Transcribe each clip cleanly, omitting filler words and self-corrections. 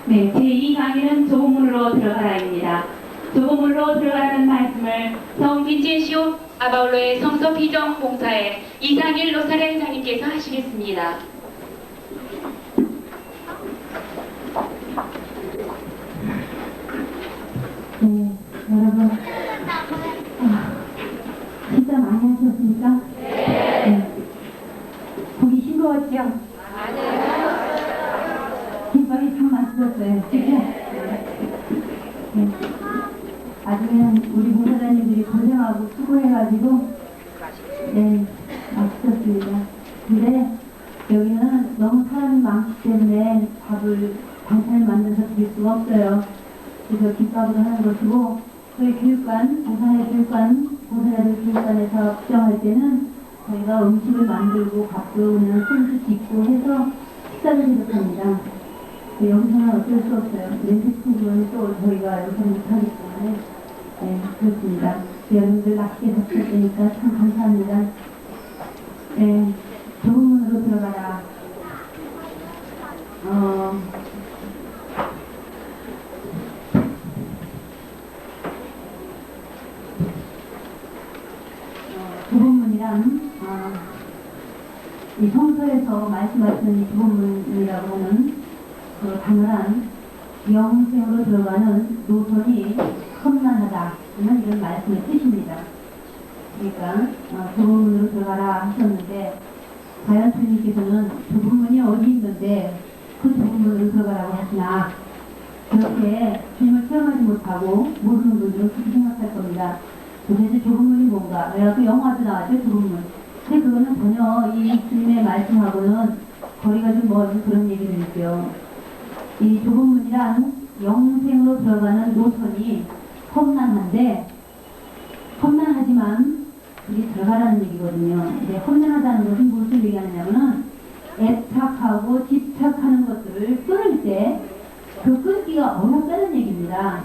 네, 제2 강의는 좁은 문으로 들어가라입니다. 좁은 문으로 들어가라는 말씀을 성빈제시오 아바울로의 성서 비전 봉사의 이상일 로사렌장님께서 하시겠습니다. 네, 여러분, 진짜 많이 하셨습니까? 네. 보기 싱거웠죠? 김밥이 참 맛있었어요. 그죠? 네. 아직은 우리 봉사자님들이 고생하고 수고해가지고, 네, 맛있었습니다. 근데 여기는 너무 사람이 많기 때문에 반찬을 만들어서 드릴 수가 없어요. 그래서 김밥으로 하는 것이고, 저희 교육관, 봉사의 교육관, 봉사자들 교육관에서 국정할 때는 저희가 음식을 만들고 밥도 그냥 손수 짓고 해서 식사를 대접합니다. 여기서는 어쩔 수 없어요. 렌트충분은 또 저희가 여기서는 못하기 때문에 네, 그렇습니다. 여러분들 맛있게 드실 테니까 참 감사합니다. 네, 좁은 문으로 들어가라. 좁은 문이란 이 성서에서 말씀하시는 이 좁은 문이라고 하는 그 단어란 영생으로 들어가는 노선이 험난하다는 이런 말씀의 뜻입니다. 그러니까 좁은 문으로 들어가라 하셨는데 과연 주님께서는 좁은 문이 어디 있는데 그 좁은 문으로 들어가라고 하시나, 그렇게 주님을 체험하지 못하고 모르는 분들은 그렇게 생각할 겁니다. 도대체 좁은 문이 뭔가? 그래갖고 영화도 나왔죠, 좁은 문. 근데 그거는 전혀 이 주님의 말씀하고는 거리가 좀 먼 그런 얘기를 했죠. 이 좁은 문이란 영생으로 들어가는 노선이 험난한데, 험난하지만 우리 들어가라는 얘기거든요. 근데 험난하다는 것은 무엇을 얘기하느냐면은 애착하고 집착하는 것들을 끊을 때 그 끊기가 어렵다는 얘기입니다.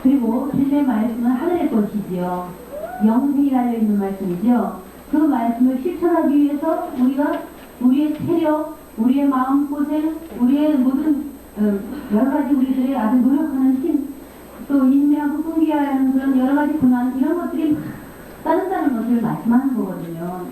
그리고 주님의 말씀은 하늘의 것이지요. 영생이 달려있는 말씀이죠. 그 말씀을 실천하기 위해서 우리가 우리의 체력, 우리의 마음고생, 우리의 모든 여러가지 우리들의 아주 노력하는 힘, 또 인내하고 끈기해야 하는 그런 여러가지 고난, 이런 것들이 따른다는 것을 말씀하는 거거든요.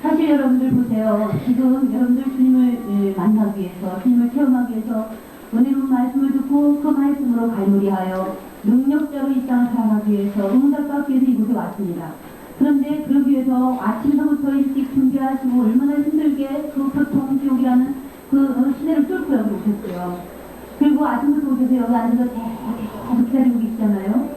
사실 여러분들 보세요. 지금 여러분들 주님을 만나기 위해서, 주님을 체험하기 위해서 은혜로운 말씀을 듣고 그 말씀으로 갈무리하여 능력자로 이 땅을 살아가기 위해서 응답받기 위해서 이곳에 왔습니다. 그런데 그러기 위해서 아침서부터 일찍 준비하시고 얼마나 힘들게 그 교통지옥이라는 그 시대를 뚫고 여기 오셨어요. 그리고 아침부터 오셔서 여기 앉아서 계속 기다리고 계시잖아요.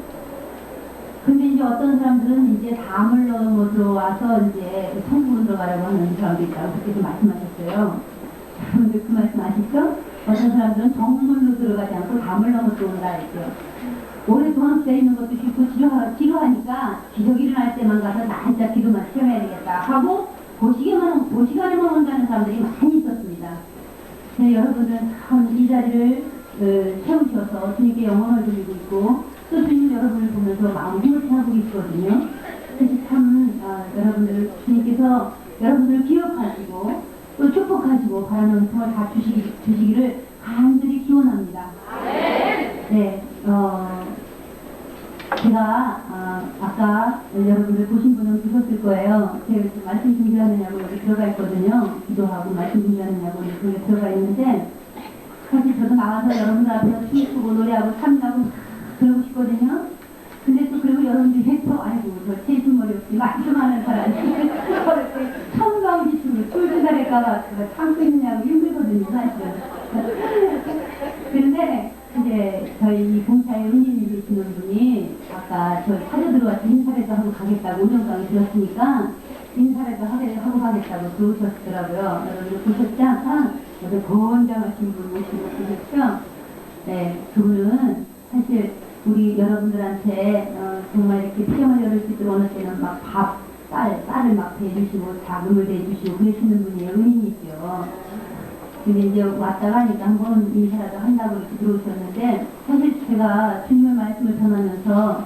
근데 이제 어떤 사람들은 이제 담을 넘어 들어와서 이제 천국으로 들어가라고 하는 사람도 있다고 그렇게 말씀하셨어요. 여러분들 그 말씀 아시죠? 어떤 사람들은 정문으로 들어가지 않고 담을 넘어 들어온다 했죠. 오랫동안 기다리는 것도 싫고 지루하니까 기적이 일어날 때만 가서 나 진짜 기도만 시험해야 되겠다 하고 도시간에만 온다는 사람들이 많이 있었습니다. 네, 여러분들은 참 이 자리를 채우셔서 주님께 영광을 드리고 있고 또 주님 여러분을 보면서 마음 힘을 있거든요. 그래서 참 여러분들 주님께서 여러분들을 기억하시고 또 축복하시고 바라는 은총을 다 주시기를 간절히 기원합니다. 네, 제가 아까 여러분들 보신 분은 보셨을 거예요. 제가 말씀 준비하느냐고 여기 들어가 있거든요. 기도하고 말씀 준비하느냐고 여기 들어가 있는데 사실 저도 나와서 여러분들 앞에서 춤추고 노래하고 참나고 그러고 싶거든요. 근데 또 그리고 여러분들이 또 아이고 저 체중머리 없이 말씀하는 사람이 청강지춤으로 쫄쫄 잘할까봐 참고 있느냐고 힘들거든요, 사실은. 그런데 이제 저희 봉사에 은인이 계시는 분이 아까 저 찾아 들어와서 인사라도 하고 가겠다고 오전강의 들었으니까 인사라도 하고 가겠다고 그러셨더라고요. 여러분들 보셨죠? 아주 건장하신 분 모시고 보셨죠? 네, 그분은 사실 우리 여러분들한테 정말 이렇게 피정을 열을 수 있도록 어느 때는 막 쌀을 막 대주시고 자금을 대주시고 그러시는 분이에요. 은인이죠. 근데 이제 왔다 가니까 한번 인사라도 한다고 이렇게 들어오셨는데 사실 제가 주님의 말씀을 전하면서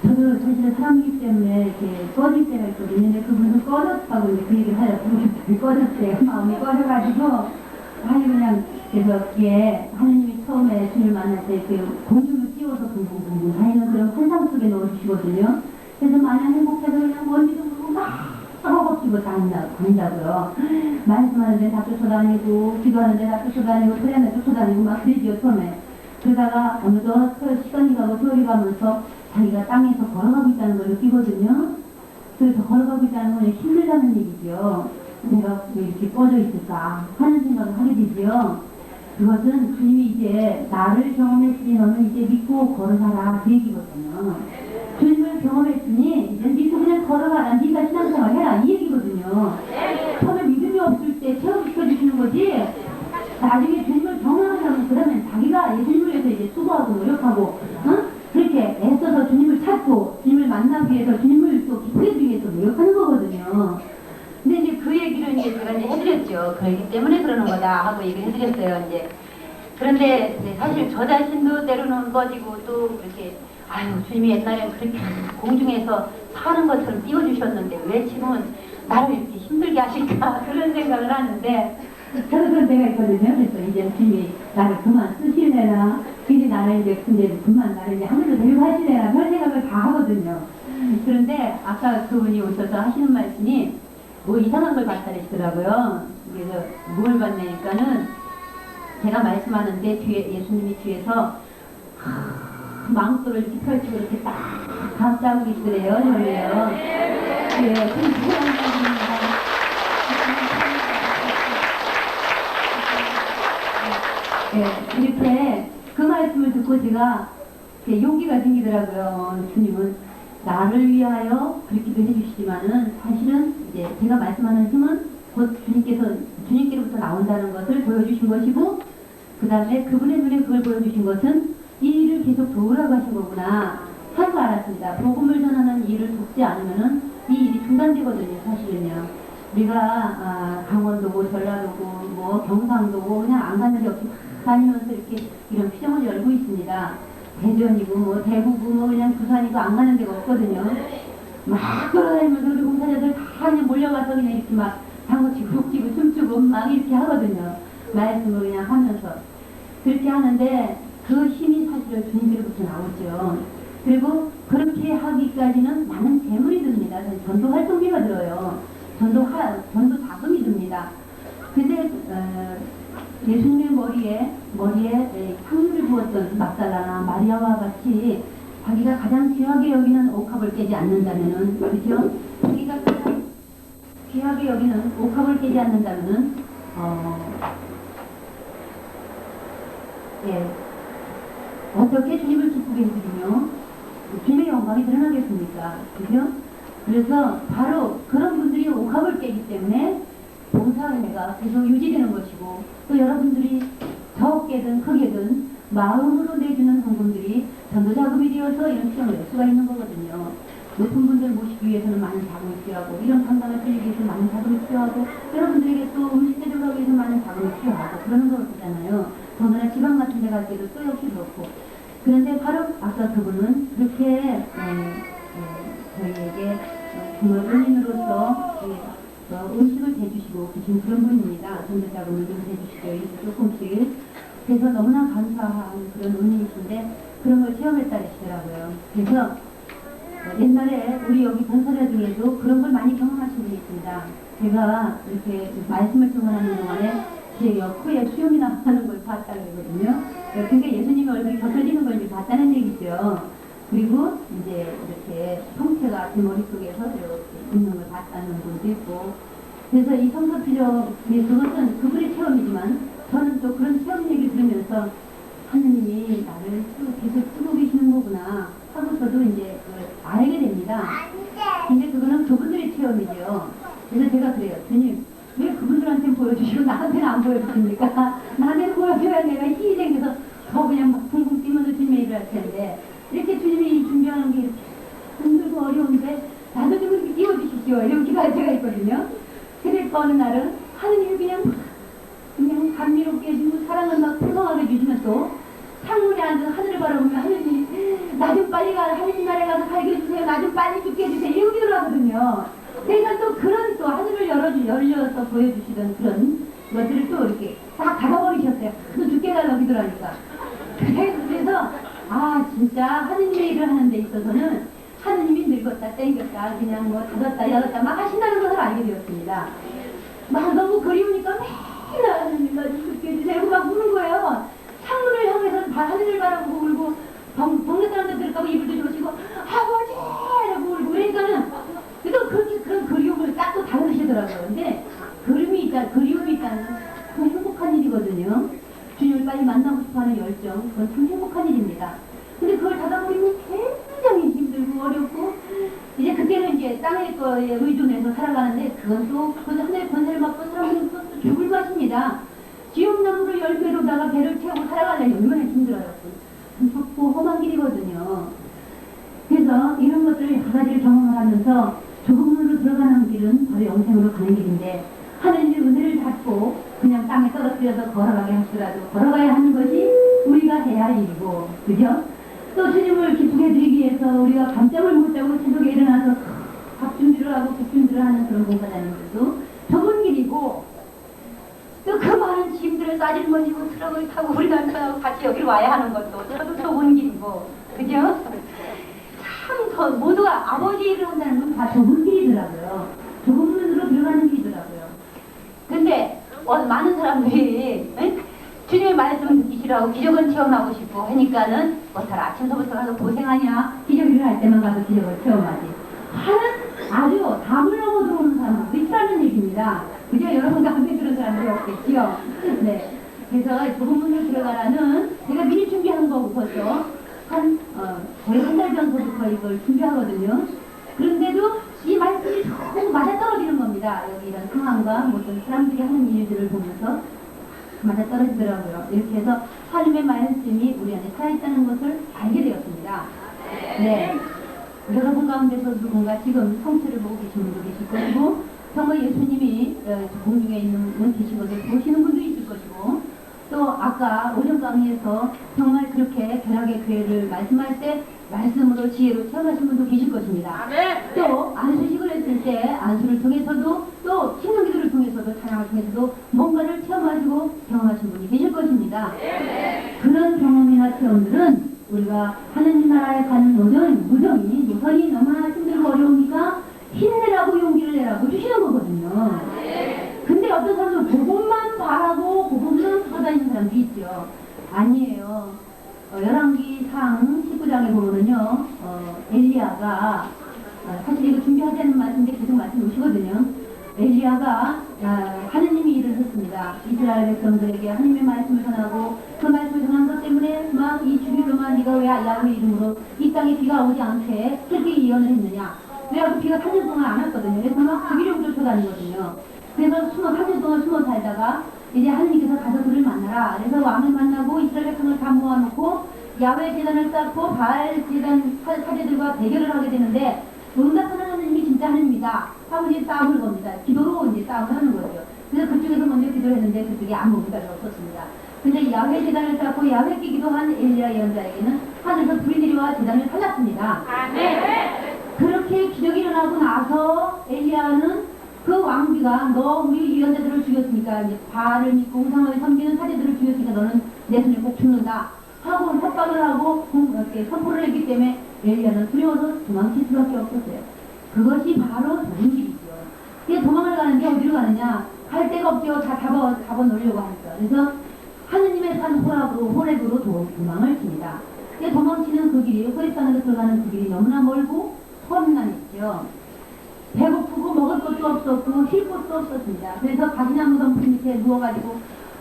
저도 사실 사람이기 때문에 이렇게 꺼질 때가 있거든요. 근데 그분은 꺼졌다고 그 얘기를 하셨어요. 꺼졌대요. 마음이 꺼져가지고 아니 그냥 그래서 그게 하느님이 처음에 주님을 만날 때 그 공중을 띄워서 붕붕붕붕 다니는 그런 환상 속에 넣어주시거든요. 그래서 마냥 행복해서 그냥 먼지도 모르고 막 허겁지겁 다닌다고요. 말씀하는데 다 쫓아다니고 기도하는데 다 쫓아다니고 소리하는데 쫓아다니고 막 그러죠 처음에. 그러다가 어느덧 시간이 가고 세월이 가면서 자기가 땅에서 걸어가고 있다는 걸 느끼거든요. 그래서 걸어가고 있다는 건 힘들다는 얘기죠. 내가 왜 이렇게 꺼져 있을까 하는 생각을 하게 되죠. 그것은 주님이 이제 나를 경험했으니 너는 이제 믿고 걸어가라 그 얘기거든요. 주님을 경험했으니 이제 믿고 그냥 걸어가라 네가 신앙생활 해라 이 얘기거든요. 처음에 믿음이 없을 때 체험시켜주시는 거지 나중에 주님을 경험하려면 그러면 자기가 예수님을 위해서 이제 수고하고 노력하고 그렇게 애써서 주님을 찾고 주님을 만나기 위해서 주님을 또 기쁘게 하기 위해서 노력하는 거거든요. 근데 이제 그 얘기를 이제 제가 이제 해드렸죠. 그러기 때문에 그러는 거다 하고 얘기를 해드렸어요. 이제 그런데 이제 사실 저 자신도 때로는 꺼지고 또 이렇게 아유 주님이 옛날에 그렇게 공중에서 사는 것처럼 띄워주셨는데 왜 지금은 나를 이렇게 힘들게 하실까 그런 생각을 하는데 저도 그런 때가 있거든요. 그래서 이제 주님이 나를 그만 쓰시려나 근데 나를 이제 근데 그만 나를 이제 하늘로 데리고 하시려나 그런 생각을 다 하거든요. 그런데 아까 그분이 오셔서 하시는 말씀이 뭐 이상한 걸 봤다 그러시더라고요. 그래서 뭘 봤냐니까는 제가 말씀하는데 뒤에 예수님이 뒤에서 망토를 이렇게 펼치고 이렇게 딱 감싸고 있더래요. 저를요. 예, 좀 이상한 말입니다. 예, 이렇게 그 말씀을 듣고 제가 용기가 생기더라고요. 주님은 나를 위하여 그렇게도 해주시지만은 사실은 이제 제가 말씀하는 힘은 곧 주님께로부터 나온다는 것을 보여주신 것이고 그 다음에 그분의 눈에 그걸 보여주신 것은 이 일을 계속 도우라고 하신 거구나 하고 알았습니다. 복음을 전하는 일을 돕지 않으면은 이 일이 중단되거든요. 사실은요. 우리가 강원도고 전라도고 뭐 경상도고 그냥 안 가는 데 없이 다니면서 이렇게 이런 피정을 열고 있습니다. 대전이고 뭐 대구고 뭐 그냥 부산이고 안 가는 데가 없거든요. 막 돌아다니면서 우리 공사자들 다 그냥 몰려가서 그냥 이렇게 막 장구치고 훅치고 춤추고 막 이렇게 하거든요. 말씀을 그냥 하면서 그렇게 하는데 그 힘이 사실은 주님께로부터 나오죠. 그리고 그렇게 하기까지는 많은 재물이 듭니다. 전도 활동비가 들어요. 전도 자금이 듭니다. 근데 예수님의 머리에 향유를 부었던 막달라나 마리아와 같이 자기가 가장 귀하게 여기는 옥합을 깨지 않는다면은 그렇죠? 자기가 가장 귀하게 여기는 옥합을 깨지 않는다면은 어떻게 주님을 기쁘게 해드리며 주님의 영광이 드러나겠습니까? 그죠? 그래서 바로 그런 분들이 옥합을 깨기 때문에 봉사은혜가 계속 유지되는 것이고 또 여러분들이 적게든 크게든 마음으로 내주는 헌금들이 전도자금이 되어서 이런 필요를 낼 수가 있는 거거든요. 높은 분들 모시기 위해서는 많은 자금이 필요하고 이런 상담을 드리기 위해서 많은 자금이 필요하고 여러분들에게 또 음식 대접하기 위해서 많은 자금이 필요하고 그러는 거잖아요. 더구나 지방 같은 데 갈 때도 또 역시 그렇고 그런데 바로 아까 그분은 그렇게 저희에게 정말 은인으로서 음식을 대주시고 계신 그런 분입니다. 전도자금을 좀 대주시죠. 조금씩. 그래서 너무나 감사한 그런 은인이신데 그런 걸 체험했다 하시더라고요. 그래서 옛날에 우리 여기 봉사자 중에도 그런 걸 많이 경험하신 분이 있습니다. 제가 이렇게 말씀을 통하는 동안에 제 코에 수염이 나타나는 걸 봤다고 그러거든요. 그러니까 예수님의 얼굴이 겹쳐지는 걸 이제 봤다는 얘기죠. 그리고 이제 이렇게 형태가 제 머릿속에서 이렇게 있는 걸 봤다는 분도 있고 그래서 이 성서필요 그것은 그분의 체험이지만 저는 또 그런 체험 얘기를 들으면서 하느님이 나를 계속 쓰고 계시는 거구나 하고 저도 이제 그걸 알게 됩니다. 근데 그거는 그분들의 체험이죠. 그래서 제가 그래요. 주님 왜 그분들한테는 보여주시고 나한테는 안 보여주십니까? 나한테는 보여줘야 내가 힘이 생겨서 더 그냥 막 붕붕 뛰면서 주님의 일을 할 텐데 이렇게 주님이 준비하는 게 이렇게 힘들고 어려운데 나도 좀 이렇게 띄워주십시오. 이런 기도할 때가 있거든요. 그러니까 어느 날은 하느님이 그냥 감미롭게 해주고 사랑을 막 풍성하게 해주시면 또 창문에 앉아서 하늘을 바라보면 하느님 나 좀 빨리 하느님 나라에 가서 살게 해주세요. 나 좀 빨리 죽게 해주세요. 이런 기도를 하거든요. 그러니까 또 그런 또 하늘을 열려서 보여주시던 그런 것들을 또 이렇게 딱 잡아버리셨어요. 했어요. 너 죽게 달라고 기도하니까. 그래서 진짜 하느님의 일을 하는 데 있어서는 하느님이 늙었다 땡겼다 그냥 뭐 닫았다 열었다 막 하신다는 것을 알게 되었습니다. 막 너무 그리우니까 맨날 하느님 나 죽게 해주세요 막 우는 거예요. 창문을 향해서 하늘을 바라보고 울고 동네 사람들 들을까봐 이불도 조시고 아버지 라고 울고 그러니까는 또 그런 그리움을 딱 또 다루시더라고요. 근데 그리움이 있다는 참 행복한 일이거든요. 주님을 빨리 만나고 싶어하는 열정, 그건 참 행복한 일입니다. 근데 그걸 하다 보면 굉장히 힘들고 어렵고, 이제 그때는 이제 땅의 거에 의존해서 살아가는데, 그건 또, 그 하늘의 권세를 받고 사람들은 또 죽을 맛입니다. 지옥나무를 열배로다가 배를 태우고 살아가려니 얼마나 힘들어요. 참 좁고 험한 길이거든요. 그래서 이런 것들을 여러 가지를 경험을 하면서 조금으로 들어가는 길은 바로 영생으로 가는 길인데, 하느님의 은혜를 받고 그냥 땅에 떨어뜨려서 걸어가게 하시더라도 걸어가야 하는 것이 우리가 해야 할 일이고, 그죠? 또 주님을 기쁘게 해드리기 위해서 우리가 밤잠을 못 자고 새벽에 일어나서 밥 준비를 하고 국 준비를 하는 그런 공사장님들도 좁은 길이고, 또 그 많은 짐들을 싸질머지고 트럭을 타고 우리 남편하고 같이 여기로 와야 하는 것도 저도 좁은 길이고, 그죠? 참 모두가 아버지 일을 한다는 건 다 좁은 길이더라고요. 좁은 문으로 들어가는 길이더라고요. 근데 많은 사람들이 주님의 말씀을 듣기 싫어하고 기적은 체험하고 싶고 하니까는 뭐잘 아침서부터 가서 고생하냐, 기적 일을 할 때만 가서 기적을 체험하지 하는 아주 담을 넘어 들어오는 사람도 있다는 얘기입니다. 그죠? 여러분 가운데 그런 사람들이 없겠지요? 네. 그래서 좁은 문으로 들어가라는 제가 미리 준비한 거부터 거의 한 달 전부터 이걸 준비하거든요. 그런데도 이 말씀이 너무 맞아떨어지는 겁니다. 여기 이런 상황과 모든 사람들이 하는 일들을 보면서 맞아떨어지더라고요. 이렇게 해서 하나님의 말씀이 우리 안에 살아있다는 것을 알게 되었습니다. 네. 여러분 가운데서 누군가 지금 성취를 보고 계신 분도 계실 것이고, 정말 예수님이 공중에 있는 분 계신 것을 보시는 분도 있을 것이고, 또 아까 오전 강의에서 정말 그렇게 벼락의 교회를 말씀할 때 말씀으로 지혜로 체험하신 분도 계실 것입니다. 또 안수식을 했을 때 안수를 통해서도 또 신명기도를 통해서도 찬양을 통해서도 뭔가를 체험하시고 경험하신 분이 계실 것입니다. 그런 경험이나 체험들은 우리가 하느님 나라에 가는 노선이 너무나 힘들고 어려우니까 힘내라고 용기를 내라고 주시는 거거든요. 근데 어떤 사람들은 그것만 바라고 그것만 쏟아다니는 사람도 있죠. 아니에요. 열왕기상 19장에 보면은요, 엘리야가, 사실 이거 준비하지 않은 말씀인데 계속 말씀 오시거든요. 엘리야가 하느님이 일을 했습니다. 이스라엘 백성들에게 하느님의 말씀을 전하고 그 말씀을 전한 것 때문에 막 이 주기로만 네가 왜 야훼 이름으로 이 땅에 비가 오지 않게 그렇게 예언을 했느냐. 그래갖고 비가 3년 동안 안 왔거든요. 그래서 막 주기력을 쫓아다니거든요. 그래서 3년 동안 숨어 살다가 이제 하느님께서 가서 그를 만나라. 그래서 왕을 만나고 이스라엘 백성을 다 모아놓고 야훼 제단을 쌓고 바알 제단 사제들과 대결을 하게 되는데 응답하는 하느님이 진짜 하느님이다 하고 이제 싸움을 겁니다. 기도로 이제 싸움을 하는 거죠. 그래서 그쪽에서 먼저 기도를 했는데 그쪽에 아무 응답이 없었습니다. 근데 야훼 제단을 쌓고 야훼께 기도한 엘리야 예언자에게는 하늘에서 불이 내려와 제단을 살랐습니다. 그렇게 기적이 일어나고 나서 엘리야는 그 왕비가 너 우리 예언자들을 죽였으니까 이제 바알을 믿고 우상을 섬기는 사제들을 죽였으니까 너는 내 손에 꼭 죽는다 하고 협박을 하고 이렇게 선포를 했기 때문에 엘리야는 두려워서 도망칠 수밖에 없었어요. 그것이 바로 좁은 길이죠. 그래서 도망을 가는데 어디로 가느냐? 갈 데가 없죠. 다 잡아 놓으려고 하니까. 그래서 하느님의 산 호렙으로 도망을 칩니다. 그래서 도망치는 그 길이 호렙산으로 들어가는 그 길이 너무나 멀고 험난했죠. 배고프고 먹을 것도 없었고 쉴 곳도 없었습니다. 그래서 가시나무 덤불 밑에 누워가지고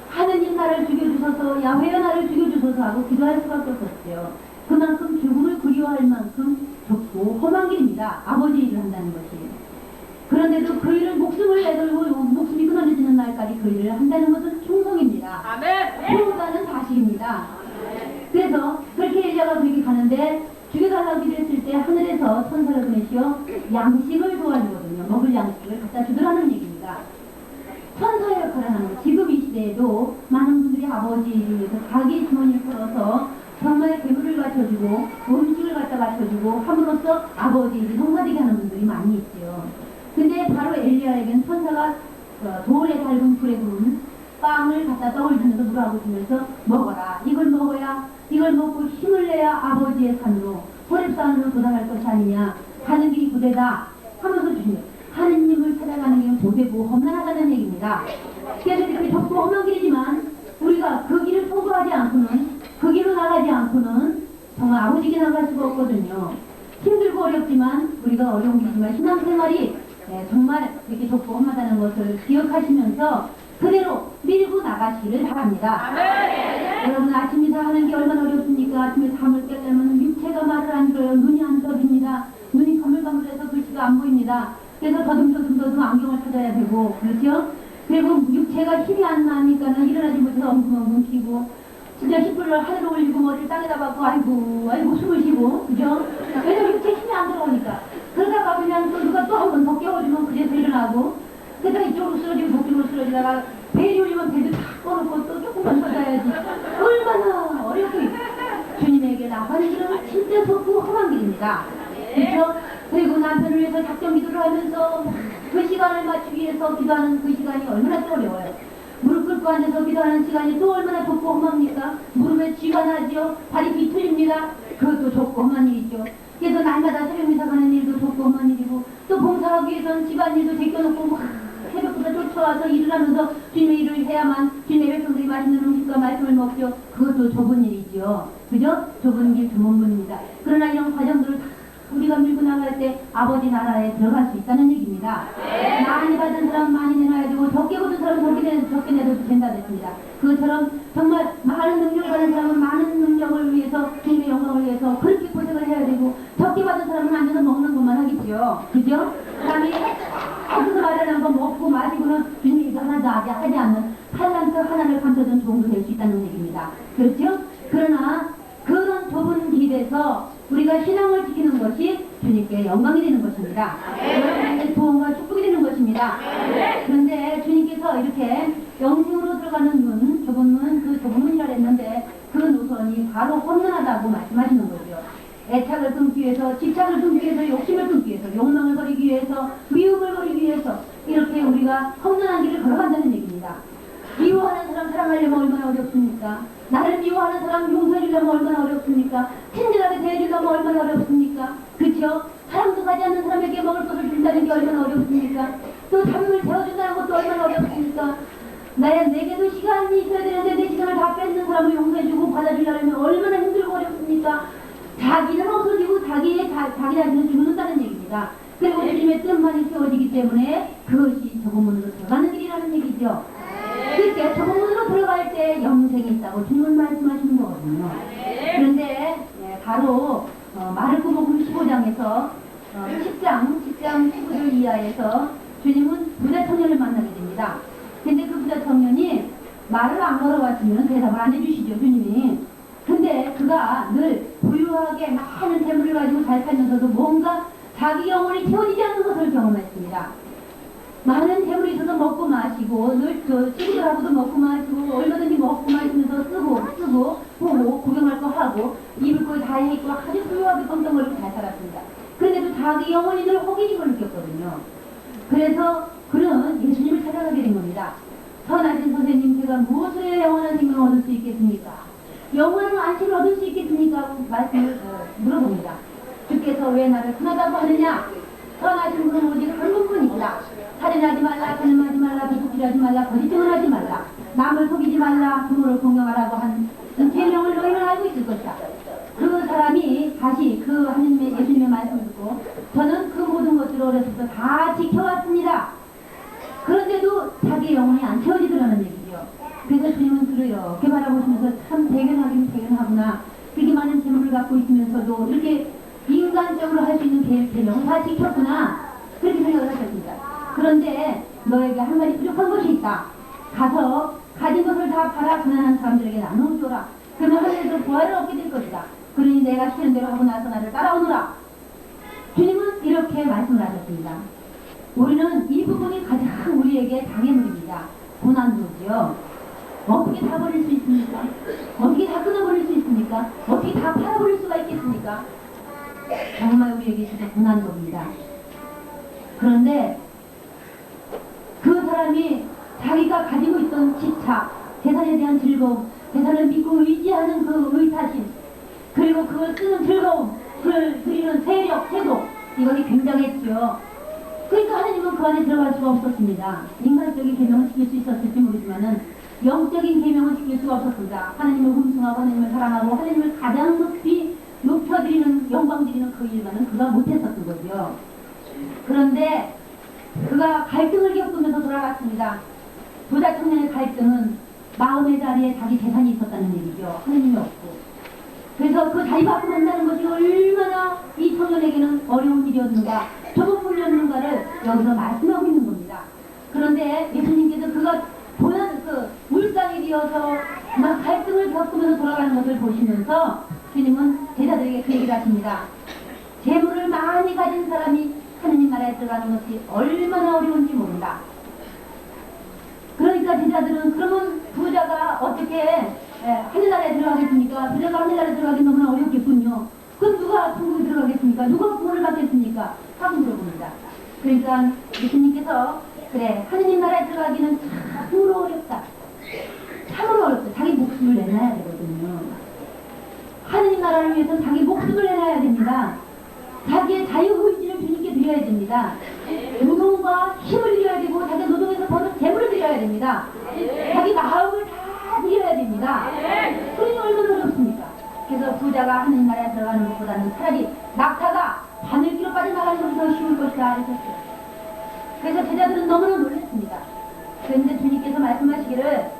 하느님 나를 죽여주소서 야훼여 나를 죽여주소서 하고 기도할 수밖에 없었죠. 그만큼 죽음을 그리워할 만큼 좁고 험한 길입니다. 아버지 일을 한다는 것이. 그런데도 그 일을 목숨을 내걸고 목숨이 끊어지는 날까지 그 일을 한다는 것은 충성입니다. 그보다는 사실입니다. 그래서 그렇게 엘리야가 그렇게 가는데 죽여달라고 기도했을 때 하늘에서 천사를 보내시어 양식을 도와주거든요. 먹을 양식을 갖다 주더라는 얘기입니다. 천사의 역할을 하는 거. 지금 이 시대에도 많은 분들이 아버지를 위해서 자기 주머니를 풀어서 정말 괴물을 갖춰주고 음식을 갖다 갖춰주고 함으로써 아버지 일이 성사되게 하는 분들이 많이 있죠. 근데 바로 엘리야에게는 천사가 돌에 달군 불에 구른 빵을 갖다 떡을 주면서 물하고 주면서 먹어라. 이걸 먹어야, 이걸 먹고 힘을 내야 아버지의 산으로, 호렙산으로 도달할 것이 아니냐. 가는 길이 고되다 하면서 주시면 하느님을 찾아가는 길은 고되고 험난하다는 얘기입니다. 그래서 이렇게 좁고 험한 길이지만 우리가 그 길을 통과하지 않고는, 그 길로 나가지 않고는 정말 아버지께 나갈 수가 없거든요. 힘들고 어렵지만, 우리가 어려운 길이지만 신앙생활이 정말 이렇게 좁고 험하다는 것을 기억하시면서 그대로 밀고 나가시기를 바랍니다. 여러분, 아침 인사하는 게 얼마나 어렵습니까? 아침에 잠을 깨려면 육체가 말을 안 들어요. 눈이 안 떠집니다. 눈이 가물가물해서 글씨가 안 보입니다. 그래서 더듬더듬 안경을 찾아야 되고, 그렇죠? 그리고 육체가 힘이 안 나니까는 일어나지 못해서 엉금엉금 피고, 진짜 힙불을 하늘로 올리고 머리를 땅에다 박고 아이고 숨을 쉬고, 그죠? 왜냐면 육체 힘이 안 들어오니까. 그러다가 그냥 또 누가 또 한 번 더 깨워주면 그래서 일어나고, 그러다가 이쪽으로 쓰러지고 저쪽으로 쓰러지다가 배를 올리면 배도 다 꺼놓고 또 조금만 더 자야지. 얼마나 어렵게. 주님에게 나가는 길은 진짜 좁고 험한 길입니다. 그렇죠? 그리고 남편을 위해서 작정 기도를 하면서 그 시간을 맞추기 위해서 기도하는 그 시간이 얼마나 또 어려워요. 무릎 꿇고 앉아서 기도하는 시간이 또 얼마나 좁고 험합니까? 무릎에 쥐가 나지요. 발이 비틀립니다. 그것도 좁고 험한 일이죠. 그래서 날마다 새벽미사 가는 일도 좁고 험한 일이고, 또 봉사하기 위해서는 집안일도 제껴놓고 막 새벽부터 쫓아와서 일을 하면서 주님의 일을 해야만 주님의 백성들이 맛있는 음식과 말씀을 먹죠. 그것도 좁은 일이죠. 그죠? 좁은 길 좁은 문입니다. 그러나 이런 과정들을 다 우리가 밀고 나갈 때 아버지 나라에 들어갈 수 있다는 얘기입니다. 많이 받은 사람은 많이 내놔야 되고, 적게 받은 사람은 적게 내도 된다 됐습니다. 그것처럼 정말 많은 능력을 받은 사람은 많은 능력을 위해서, 주님의 영광을 위해서 그렇게 고생을 해야 되고, 적게 받은 사람은 앉아서 먹는 것만 하겠죠. 그죠? 사람이 거기서 마련한 거 먹고 마시고는 주님이 이거 하나도 하지 않는 탈란트 하나를 감춰준 종도 될 수 있다는 얘기입니다. 그렇죠? 그러나 그런 좁은 길에서 우리가 신앙을 지키는 것이 주님께 영광이 되는 것입니다. 여러분에게 도움과 축복이 되는 것입니다. 그런데 주님께서 이렇게 영생으로 들어가는 문, 좁은 문, 그 좁은 문이라 했는데 그 노선이 바로 험난하다고 말씀하시는 거죠. 애착을 끊기 위해서, 집착을 끊기 위해서, 욕심을 끊기 위해서, 욕망을 버리기 위해서, 미움을 버리기 위해서 이렇게 우리가 험난한 길을 걸어간다는 얘기입니다. 미워하는 사람 사랑하려면 얼마나 어렵습니까? 나를 미워하는 사람 용서해주려면 얼마나 어렵습니까? 친절하게 대해주려면 얼마나 어렵습니까? 그쵸? 사랑도 가지 않는 사람에게 먹을 것을 준다는 게 얼마나 어렵습니까? 또 잠을 재워준다는 것도 얼마나 어렵습니까? 내게도 시간이 있어야 되는데 내 시간을 다 뺏는 사람을 용서해주고 받아주려면 얼마나 힘들고 어렵습니까? 자기는 없어지고 자기 자신은 죽는다는 얘기입니다. 그리고 주님의 뜻만이 세워지기 때문에 그것이 좁은 문으로 들어가는 길이라는 얘기죠. 그렇게 좁은 문으로 들어갈 때 영생이 있다고 주님은 말씀하시는 거거든요. 그런데 바로 마르코복음 15장에서 10장 19절 이하에서 주님은 부자 청년을 만나게 됩니다. 근데 그 부자 청년이 말을 안 걸어왔으면 대답을 안 해주시죠, 주님이. 근데 그가 늘 부유하게 많은 재물을 가지고 잘 살면서도 뭔가 자기 영혼이 채워지지 않는 것을 경험했습니다. 많은 재물이 있어서 먹고 마시고, 늘 친구들하고도 먹고 마시고, 얼마든지 먹고 마시면서 쓰고 보고 구경할 거 하고 입을 거 다 입고 아주 부유하게 떵떵거리고 잘 살았습니다. 그런데도 자기 영혼이 늘 허기짐을 느꼈거든요. 그래서 그는 예수님을 찾아가게 된 겁니다. 선하신 선생님, 제가 무엇을 해야 영원한 생명을 얻을 수 있겠습니까? 영원한 안식을 얻을 수 있겠습니까? 말씀을 물어봅니다. 주께서 왜 나를 흔하다고 하느냐? 선하신 분은 오직 한 분뿐이다. 살인하지 말라, 간음하지 말라, 도둑질하지 말라, 거짓증을 하지 말라, 남을 속이지 말라, 부모를 공경하라고 한 계명을 너희는 알고 있을 것이다. 그 사람이 다시 그 하느님의 예수님의 말씀을 듣고, 저는 그 모든 것들을 어렸을 때 다 지켜왔습니다. 그런데도 자기 영혼이 안 채워지더라는 얘기죠. 그래서 주님은 그를 이렇게 바라보시면서 참 대견하긴 대견하구나. 그렇게 많은 재물을 갖고 있으면서도 이렇게 인간적으로 할 수 있는 계명을 다 지켰구나. 그렇게 생각을 하셨습니다. 그런데 너에게 한 가지 부족한 것이 있다. 가서 가진 것을 다 팔아 가난한 사람들에게 나누어줘라. 그러면 하늘에서 부활을 얻게 될 것이다. 그러니 내가 시키는 대로 하고 나서 나를 따라오너라. 주님은 이렇게 말씀을 하셨습니다. 우리는 이 부분이 가장 우리에게 장애물입니다. 고난도지요. 어떻게 다 버릴 수 있습니까? 어떻게 다 끊어버릴 수 있습니까? 어떻게 다 팔아버릴 수가 있겠습니까? 정말 우리에게 진짜 고난도입니다. 그런데 그 사람이 자기가 가지고 있던 어떤 집착, 재산에 대한 즐거움, 재산을 믿고 의지하는 그 의타심, 그리고 그걸 쓰는 즐거움, 그걸 드리는 세력, 태도, 이것이 굉장했죠. 그러니까 하나님은 그 안에 들어갈 수가 없었습니다. 인간적인 계명은 지킬 수 있었을지 모르지만은 영적인 계명은 지킬 수가 없었습니다. 하나님을 hum승하고 하나님을 사랑하고 하나님을 가장 높이 높여드리는, 영광드리는 그 일만은 그가 못했었던 거죠. 그런데 그가 갈등을 겪으면서 돌아갔습니다. 부자 청년의 갈등은 마음의 자리에 자기 재산이 있었다는 얘기죠. 하나님이 없고. 그래서 그 자리 밖으로 만나는 것이 얼마나 이 청년에게는 어려운 일이었는가, 조금 물렸는가를 여기서 말씀하고 있는 겁니다. 그런데 예수님께서 그가 보는 그 물상이 되어서 막 갈등을 겪으면서 돌아가는 것을 보시면서 주님은 제자들에게 그 얘기를 하십니다. 재물을 많이 가진 사람이 하느님 나라에 들어가는 것이 얼마나 어려운지 모른다. 그러니까 제자들은 그러면 부자가 어떻게 하늘나라에 들어가겠습니까? 부자가 하늘나라에 들어가기 너무나 어렵겠군요. 그럼 누가 천국에 들어가겠습니까? 누가 구원을 받겠습니까? 하고 물어봅니다. 그러니까 예수님께서 그래, 하느님 나라에 들어가기는 참으로 어렵다. 참으로 어렵다. 자기 목숨을 내놔야 되거든요. 하느님 나라를 위해서 자기 목숨을 내놔야 됩니다. 자기의 자유의지를 주님께 드려야 됩니다. 노동과 힘을 드려야 되고 자기 노동에서 버는 재물을 드려야 됩니다. 자기 마음을 다 드려야 됩니다. 그러니 얼마나 어렵습니까? 그래서 부자가 하느님 나라에 들어가는 것보다는 차라리 낙타가 바늘기로 빠져나가는 것이 더 쉬울 것이다 하셨어요. 그래서 제자들은 너무나 놀랐습니다. 그런데 주님께서 말씀하시기를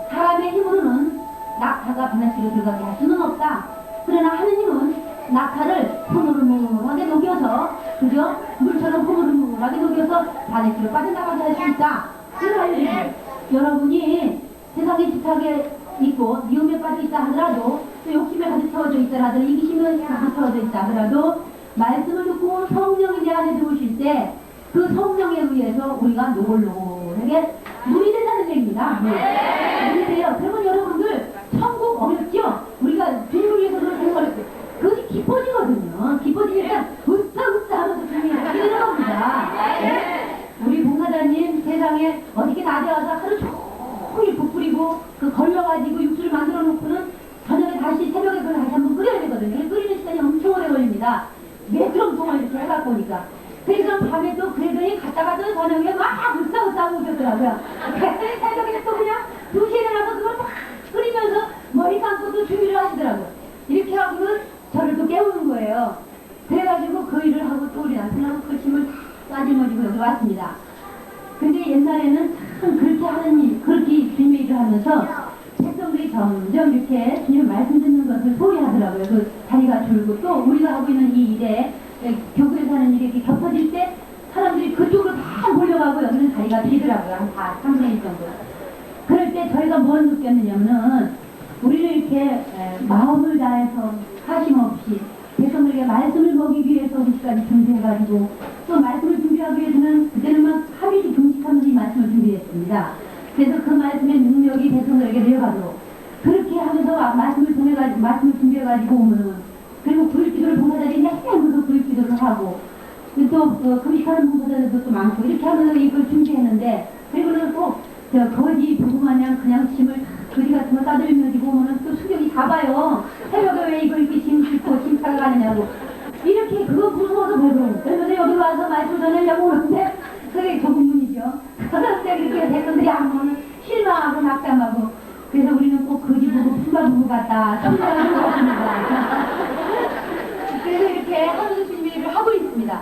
사람의 힘으로는 낙타가 바늘기로 들어가게 할 수는 없다. 그러나 하느님은 낙타를 흐물흐물하게 녹여서, 그죠? 물처럼 흐물흐물하게 녹여서 바늘기로 빠져나가게 할 수 있다. 그걸 알려주세요. 여러분이 세상에 집착에 있고 미움에 빠져 있다 하더라도, 또 욕심에 가득 채워져 있다 하더라도, 이기심에 가득 채워져 있다 하더라도 말씀을 듣고 성령이 내 안에 들어오실 때 그 성령에 의해서 우리가 노골노골하게 물이 된다는 얘기입니다. 물이 돼요. 그러면 여러분들 천국 어렵죠? 우리가 주님을 위해서 그렇게 어렵죠. 그것이 기뻐지거든요. 기뻐지니까 으쌰으쌰 하면서 주님이 기대는 겁니다. 우리 봉사자님 세상에 어떻게 낮에 와서 하루 종일 부풀이고 그 걸러가지고 육수를 만들어 놓고는 저녁에 다시 새벽에 그걸 다시 한번 끓여야 되거든요. 끓이는 시간이 엄청 오래 걸립니다. 매트럼 동안 이렇게 해갖고 오니까. 그래서 밤에 또 그러더니 갔다가도 저녁에 막 으쌰으쌰 오셨더라고요. 그랬더니 새벽에 또 그냥 2시에 일어나서 그걸 막 끓이면서 머리 감고 또 준비를 하시더라고요. 이렇게 하고는 저를 또 깨우는 거예요. 그래가지고 그 일을 하고 또 우리 남편하고 그 힘을 다 따지머지고 여기 왔습니다. 근데 옛날에는 참 그렇게 하는 일, 그렇게 주님의 일을 하면서 백성들이 점점 이렇게 주님 말씀 듣는 것을 소리하더라고요. 그 자리가 줄고 또 우리가 하고 있는 이 일에 교구에서 하는 일이 이렇게 겹쳐질 때 사람들이 그쪽으로 다 몰려가고 여기는 자리가 비더라고요. 한 3분의 1 정도. 그럴 때 저희가 뭘 느꼈느냐면은 우리를 이렇게 마음을 다해서 사심없이 백성들에게 말씀을 먹이기 위해서 우리 시간이 준비해가지고 또 말씀을 준비하기 위해서는 그때는 막 하루씩 금식하면서 이 말씀을 준비했습니다. 그래서 그 말씀의 능력이 백성들에게 내려가도록 그렇게 하면서 말씀을 통해가지고 말씀을 준비해가지고 오면은, 그리고 구일기도를 봉사자들이 내면서 구일기도를 하고 또 금식하는 봉사자들도 또 많고 이렇게 하면서 이걸 준비했는데, 그리고는 또 거지 부부마냥 그냥 짐을 거지 같은 거 싸들면지고 오면은 또 수경이 다 봐요. 새벽에 왜 이거 이렇게 짐 싣고 짐 타고 가느냐고. 이렇게 그거 무서워서 보고 그래서 여기 와서 말씀 전하려고 오는데 그게 조금문이죠. 그런데 그렇게 백성들이 안 보면 실망하고 낙담하고. 그래서 우리는 꼭 거지 부부 품바 부부 같다 생각하는 것 같습니다. 그래서 이렇게 하면서 준비를 하고 있습니다.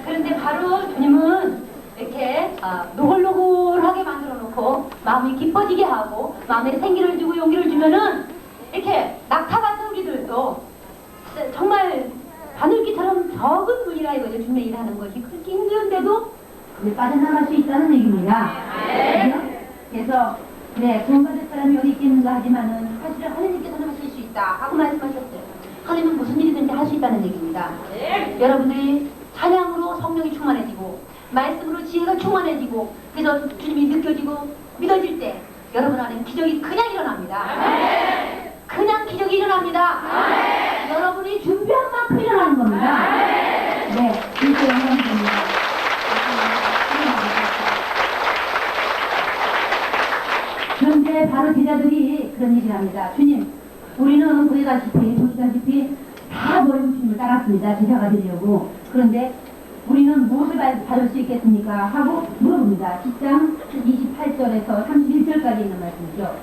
그런데 바로 주님은 이렇게 노골노골하게 만들어 놓고 마음이 기뻐지게 하고 마음에 생기를 주고 용기를 주면은 이렇게 낙타 같은 우리들도 정말 바늘기처럼 적은 분이라 이거죠. 주님의 일하는 것이 그렇게 힘든데도 그게 빠져나갈 수 있다는 얘기입니다. 그래서 구원받을 사람이 어디 있겠는가 하지만은 사실은 하느님께서는 하실 수 있다 하고 말씀하셨어요. 하나님은 무슨 일이든지 할 수 있다는 얘기입니다. 여러분들이 찬양으로 성령이 충만해지고 말씀으로 지혜가 충만해지고 그래서 주님이 느껴지고 믿어질 때 여러분 안에 기적이 그냥 일어납니다. 그냥 기적이 일어납니다. 여러분이 준비한 만큼 일어나는 겁니다. 진짜 영광이 됩니다. 그런 그때 바로 제자들이 그런 얘기를 합니다. 주님, 우리는 보시다시피 다 머리 중심을 따랐습니다. 제자가 되려고. 그런데 우리는 무엇을 받을 수 있겠습니까? 하고 물어봅니다. 10장 28절에서 31절까지 있는 말씀이죠.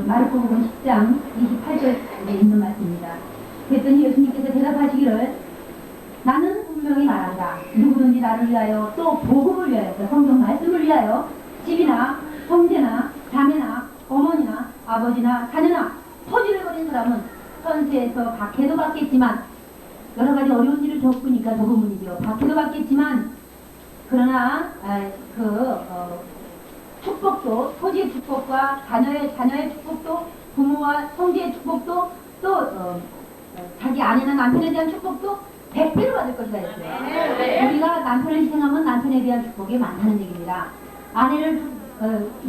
마르코복음 10장 28절에 있는 말씀입니다. 그랬더니 예수님께서 대답하시기를 나는 분명히 말한다. 누구든지 나를 위하여 또 복음을 위하여 성경 말씀을 위하여 집이나 형제나 자매나 어머니나 아버지나 자녀나 토지를 버린 사람은 현세에서 박해도 받겠지만 여러 가지 어려운 일을 겪으니까 도구문이죠. 박해도 받겠지만 그러나 축복도 토지의 축복과 자녀의 축복도 부모와 형제의 축복도 또 자기 아내나 남편에 대한 축복도 100배로 받을 것이다 했어요. 우리가 남편을 희생하면 남편에 대한 축복이 많다는 얘기입니다. 아내를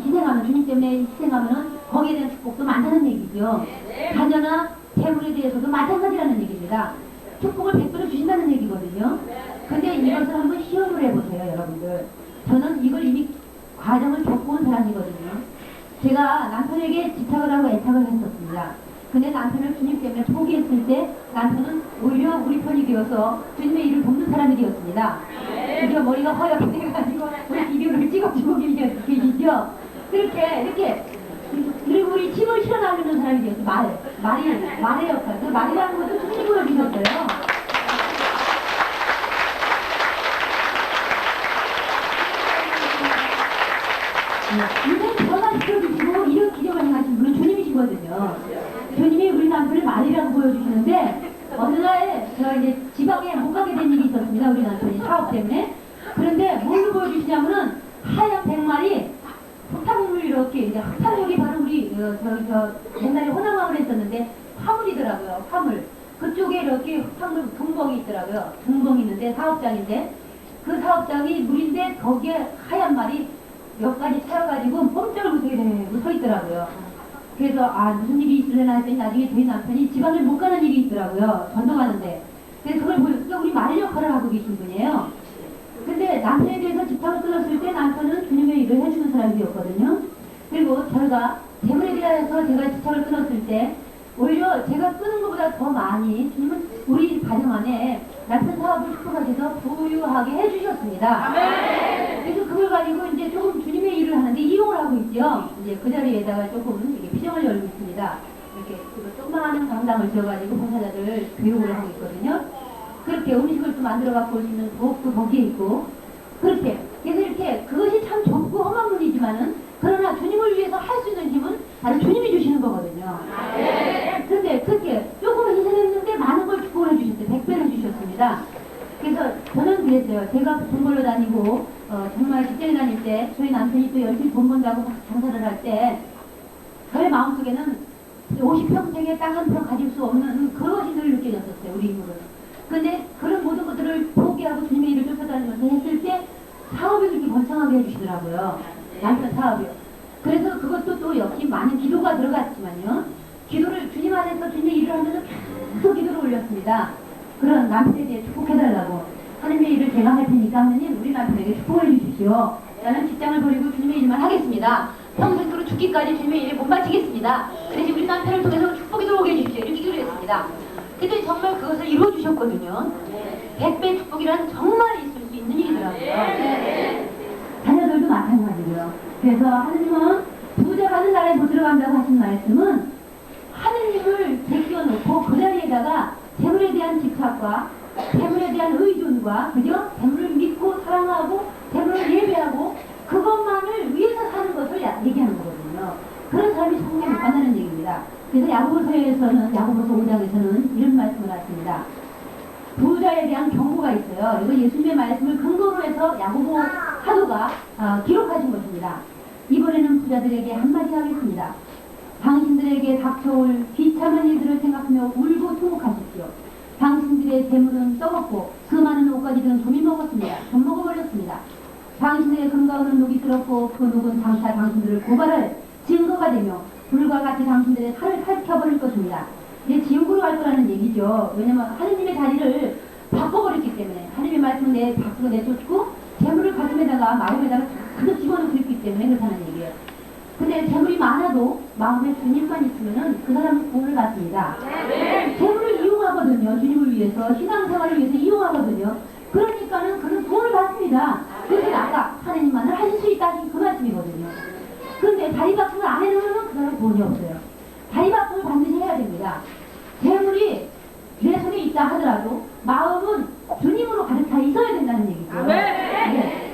희생하면 주님 때문에 희생하면 거기에 대한 축복도 많다는 얘기죠. 자녀나 재물에 대해서도 마찬가지라는 얘기입니다. 축복을 100배로 주신다는 얘기거든요. 근데 이것을 한번 시험을 해보세요, 여러분들. 저는 이걸 이미 과정을 겪어온 사람이거든요. 제가 남편에게 집착을 하고 애착을 했었습니다. 근데 남편을 주님 때문에 포기했을 때 남편은 오히려 우리 편이 되어서 주님의 일을 돕는 사람이 되었습니다. 이게 머리가 허옇게 돼가지고 우리 비디오를 찍어주고 계시죠? 이렇게 그리고 우리 힘을 실어나르는 사람이 되었어요. 말의 역할. 그 말이라는 것도 주님이 보여주셨어요. 인생 변화 시켜주시고 이런 기적을 행하신 분은 주님이시거든요. 주님이 우리 남편을 말이라고 보여주시는데 어느 날 제가 이제 지방에 못 가게 된 일이 있었습니다. 우리 남편이 사업 때문에. 그런데 뭘로 보여주시냐면은 하얀 100마리 흙탕물 이렇게 이제 흙탕물이 바로 우리 옛날에 호남화물 했었는데 화물이더라고요. 화물. 그쪽에 이렇게 흙탕물 둥벙이 있더라고요. 둥벙이 있는데 사업장인데 그 사업장이 물인데 거기에 하얀 말이 몇 가지 채워가지고 꼼짝을 못하게 서 있더라고요. 그래서 무슨 일이 있으려나 했더니 나중에 저희 남편이 지방을 못 가는 일이 있더라고요. 전도가는데. 그래서 그걸 보니까 우리 말 역할을 하고 계신 분이에요. 근데 남편에 대해서 집착을 끊었을 때 남편은 주님의 일을 해주는 사람이었거든요. 그리고 저희가 재물에 대해서 제가 집착을 끊었을 때 오히려 제가 끊은 것보다 더 많이 주님은 우리 가정 안에 남편 사업을 축복하셔서 부유하게 해주셨습니다. 그래서 그걸 가지고 이제 조금 주님의 일을 하는데 이용을 하고 있죠. 이제 그 자리에다가 조금 이렇게 피정을 열고 있습니다. 이렇게 조그마한 강당을 지어가지고 봉사자들 교육을 하고 있거든요. 그렇게 음식을 좀 만들어 갖고 올 수 있는 부엌도 거기에 있고 그렇게 그래서 이렇게 그것이 참 좁고 험한 문이지만은 그러나 주님을 위해서 할 수 있는 힘은 바로 주님이 주시는 거거든요. 그런데 그렇게 조금 희생했는데 많은 걸 축복을 해주셨어요. 100배를 주셨습니다. 그래서 저는 그랬어요. 제가 돈 벌러 다니고 정말 직장에 다닐 때 저희 남편이 또 열심히 돈 번다고 막 장사를 할 때 저의 마음속에는 50평생에 땅 한 평 가질 수 없는 그것이 늘 느껴졌었어요. 우리 인물은. 근데 그런 모든 것들을 포기하고 주님의 일을 쫓아다니면서 했을 때 사업이 그렇게 번창하게 해주시더라고요. 남편 사업이요. 그래서 그것도 또 역시 많은 기도가 들어갔지만요. 기도를 주님 안에서 주님의 일을 하면서 계속 기도를 올렸습니다. 그런 남편에 대해 축복해달라고. 하나님의 일을 제가 할 테니까 하나님 우리 남편에게 축복해 주십시오. 나는 직장을 버리고 주님의 일만 하겠습니다. 평생으로 죽기까지 주님의 일에 못 바치겠습니다. 그래서 우리 남편을 통해서 축복이 들어오게 해주십시오. 이렇게 기도했습니다. 근데 정말 그것을 이루어 주셨거든요. 100배 축복이란 정말 있을 수 있는 일이더라고요. 자녀들도 마찬가지고요. 그래서 하느님은 부자 받은 나라에 못 들어간다고 하신 말씀은 하느님을 제끼어놓고 그 자리에다가 재물에 대한 집착과 재물에 대한 의존과 그죠? 재물을 믿고 사랑하고 재물을 예배하고 그것만을 위해서 사는 것을 얘기하는 거거든요. 그런 사람이 성경에 못 간다는 얘기입니다. 그래서 야고보서에서는 야고보서 5장에서는 이런 말씀을 하십니다. 부자에 대한 경고가 있어요. 이거 예수님의 말씀을 근거로 해서 야고보 사도가 기록하신 것입니다. 이번에는 부자들에게 한마디 하겠습니다. 당신들에게 닥쳐올 비참한 일들을 생각하며 울고 통곡하십시오. 당신들의 재물은 썩었고 그 많은 옷가지들은 좀이 먹었습니다. 좀 먹어버렸습니다. 당신들의 금과 은은 녹이 들었고 그 녹은 장차 당신들을 고발할 증거가 되며 불과 같이 당신들의 살을 살켜버릴 것입니다. 이제 지옥으로 갈 거라는 얘기죠. 왜냐면 하느님의 자리를 바꿔버렸기 때문에 하느님의 말씀을 밖으로 내쫓고 재물을 가슴에다가 마음에다가 가득 집어넣고 있기 때문에 그렇다는 얘기예요. 근데 재물이 많아도 마음에 주님만 있으면은 그 사람은 구원을 받습니다. 재물을 이용하거든요. 주님을 위해서, 신앙생활을 위해서 이용하거든요. 그러니까는 그는 구원을 받습니다. 그래서 아까 하나님만을 하실 수 있다 그 말씀이거든요. 그런데 자리바꿈을 안 해놓으면 그 사람 구원이 없어요. 자리바꿈을 반드시 해야 됩니다. 재물이 내 손에 있다 하더라도 마음은 주님으로 가득 차 있어야 된다는 얘기죠. 네.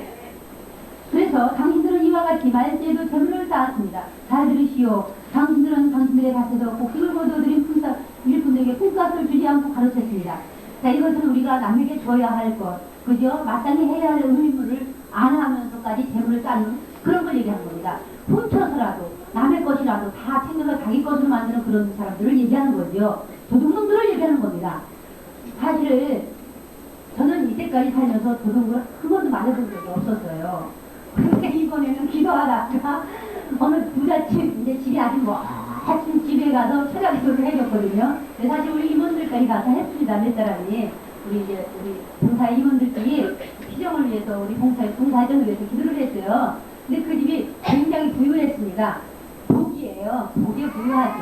그래서 당신들은 이와 같이 말세도 재물을 쌓았습니다. 잘 들으시오. 당신들은 당신들의 밭에서 곡식을 거두어들인 일꾼에게 품값을 주지 않고 가르쳤습니다. 자, 이것은 우리가 남에게 줘야 할 것, 그죠? 마땅히 해야 할 의무를 안 하면서까지 재물을 쌓는 그런 걸 얘기하는 겁니다. 훔쳐서라도 남의 것이라도 다 챙겨서 자기 것으로 만드는 그런 사람들을 얘기하는 거죠. 도둑놈들을 얘기하는 겁니다. 사실 저는 이때까지 살면서 도둑을 한 번도 맞아본 적이 없었어요. 그런데 이번에는 기도하다가 어느 부잣집, 이제 집이 아주 멋진 집에 가서 처자기도를 해줬거든요. 근데 사실 우리 임원들까지 가서 했습니다. 몇 사람이. 우리 봉사 임원들끼리 피정을 위해서, 우리 봉사정을 위해서 기도를 했어요. 근데 그 집이 굉장히 부유했습니다. 복이에요. 복이 부유하죠.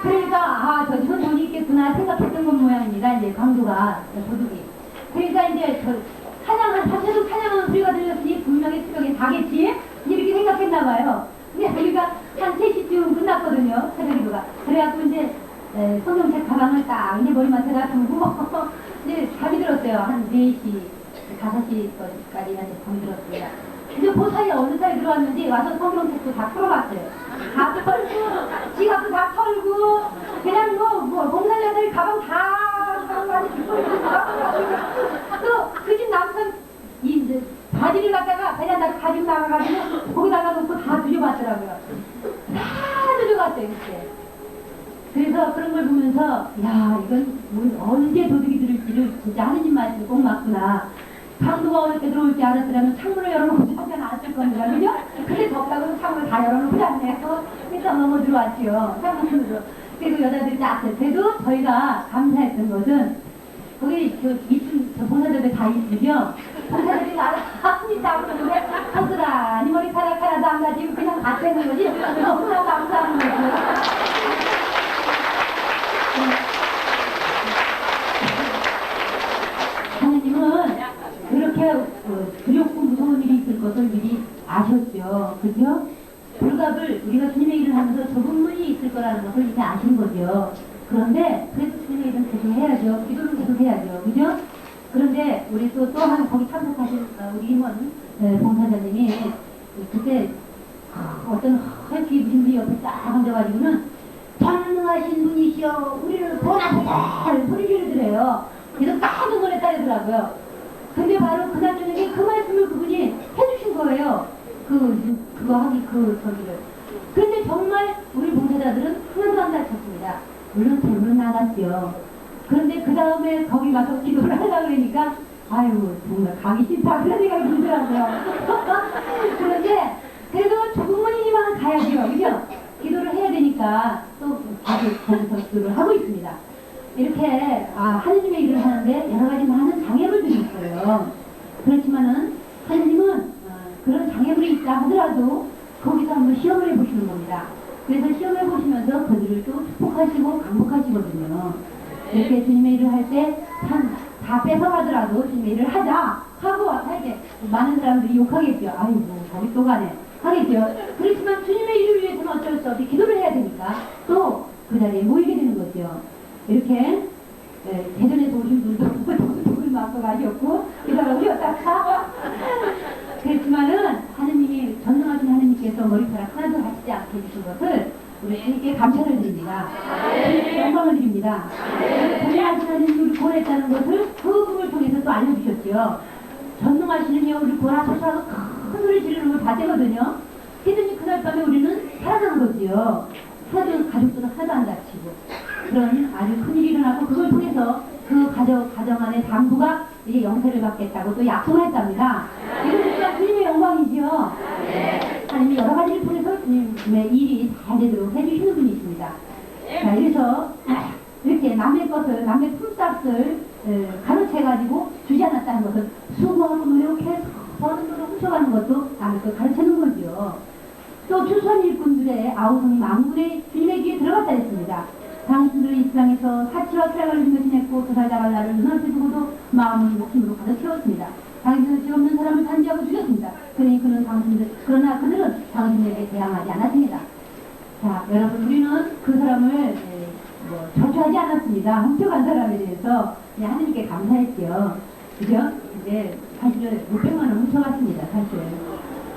그러니까 저 집은 돈이 있겠구나 생각했던 것 모양입니다. 이제 강도가, 도둑이. 그러니까 이제 사실은 찬양하는 소리가 들렸으니 분명히 새벽에 가겠지? 이렇게 생각했나봐요. 근데 우리가 한 3시쯤 끝났거든요. 새벽기도가. 그래갖고 이제 성경책 가방을 딱 이제 머리맡에다 두고 이제 잠이 들었어요. 한 4시, 5시까지 잠이 들었습니다. 근데 그 사이에 어느 사이에 들어왔는지 와서 성경책도 다 풀어봤어요. 다 털고, 지갑도 다 털고, 그냥 봉사자들 가방 다 가지고, 또 그 집 남편, 이제 바지를 갖다가 베란다 가지고 나가가지고 거기다가 놓고 다 뒤져봤더라고요. 다 뒤져봤어요, 그때. 그래서 그런 걸 보면서, 야, 이건 언제 도둑이 들을지를 진짜 하느님 말씀 꼭 맞구나. 강도가 어렵게 들어올지 알았더라면 창문을 열어놓지 않았을 겁니다. 그죠? 근데 덥다고 창문을 다 열어놓지 않네요. 그래서 넘어 들어왔지요. 창문으로. 그리고 여자들이 딱 그래도 저희가 감사했던 것은 거기 이쯤 봉사자들 다 있으죠? 봉사자들이 나를 합니다. 그러는데 허스라니 머리카락 하나도 안 가지고 그냥 갔다는 거지. 너무나 감사한 거죠. 하나님은 그렇게 두렵고 무서운 일이 있을 것을 미리 아셨죠. 그죠? 불갑을 우리가 주님의 일을 하면서 좁은 문이 있을 거라는 것을 이제 아신 거죠. 그런데 그래도 주님의 일은 계속 해야죠. 기도는 계속 해야죠. 그죠? 그런데 우리 또 한 거기 참석하신 우리 임원 봉사자님이 그때 어떤 하얗게 입으신 분이 옆에 딱 앉아가지고는 전능하신 분이시여 우리를 구원하소서 소리 지르더래요. 그래서 깜짝 놀랐다 그러더라고요. 근데 바로 그날 저녁에 그 말씀을 그분이 해주신 거예요. 저기를. 그런데 정말 우리 봉사자들은 하나도 안 다쳤습니다. 물론 재물은 나갔죠. 그런데 그 다음에 거기 가서 기도를 하려고 그러니까, 아유, 정말 가기 싫다. 그런 생각이 들더라고요. 그런데, 그래도 조금만이지만 가야죠. 그죠? 기도를 해야 되니까 또 거기서 기도를 하고 있습니다. 이렇게 하느님의 일을 하는데 여러 가지 많은 장애물들이 있어요. 그렇지만은 하느님은 그런 장애물이 있다 하더라도 거기서 한번 시험을 해보시는 겁니다. 그래서 시험해 보시면서 그들을 또 축복하시고 강복하시거든요. 이렇게 주님의 일을 할 때 다 뺏어가더라도 주님의 일을 하자 하고 이렇게 많은 사람들이 욕하겠죠. 아이고 저기 또 가네 하겠죠. 그렇지만 주님의 일을 위해서는 어쩔 수 없이 기도를 해야 되니까 또 그 자리에 모이게 되는 거죠. 이렇게 대전에서 오신 분도 독을 맞고 가셨고 기다려 오셨다가 그렇지만은 하느님이 전능하신 하느님께서 머리카락 하나도 다치지 않게 해주신 것을 우리 주님께 감사를 드립니다. 영광을 드립니다. 전능하신 하느님이 우리 구원했다는 것을 그 꿈을 통해서 또 알려주셨죠. 전능하시는 우리 구원하소서라고 큰 소리 지르는 걸 다 되거든요. 그랬더니 그날 밤에 우리는 살아난 거지요. 가족들은 하나도 안 다치고 그런 아주 큰일이 일어나고 그걸 통해서 그 가정 안에 당부가 이제 영세를 받겠다고 또 약속을 했답니다. 이러니까 주님의 영광이지요. 하나님이 여러 가지를 통해서 주님의 일이 잘 되도록 해주시는 분이십니다. 자, 그래서 이렇게 남의 품삯을 가르쳐가지고 주지 않았다는 것은 수고하고 노력해서 버는 돈을 훔쳐가는 것도 남의 걸 가르치는 거죠. 또 추수한 일꾼들 가운데 아우성이 만군의 주님의 귀에 들어갔다 했습니다. 당신들을 이 세상에서 사치와 쾌락을 중심했고 도살당할 나를 눈앞에 두고도 마음을 목숨으로 가득 채웠습니다. 당신은 죄 없는 사람을 단죄하고 죽였습니다. 그러나 그들은 당신에게 대항하지 않았습니다. 자, 여러분, 우리는 그 사람을 저주하지 않았습니다. 훔쳐간 사람에 대해서 하느님께 감사했죠. 그죠? 이제 사실은 600만 원 훔쳐갔습니다. 사실.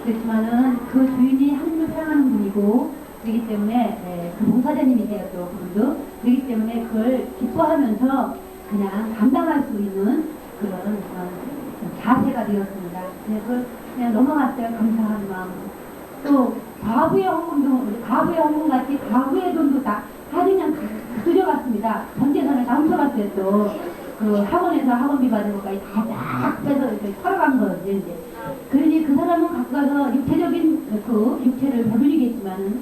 그렇지만은 그 주인이 하느님을 사랑하는 분이고 그렇기 때문에 그 봉사자님이세요. 또 그분도 그렇기 때문에 그걸 기뻐하면서 그냥 감당할 수 있는 그런 자세가 되었습니다. 그걸 그냥 넘어갔어요. 감사한 마음. 또 과부의 헌금 같이 과부의 돈도 다 그냥 들여갔습니다. 전 재산을 다 훔쳐갔어요. 또 그 학원에서 학원비 받은 것까지 다 빼서 털어간 거죠. 이제. 그러니 그 사람은 갖고 가서 육체적인 그 육체를 배불리겠지만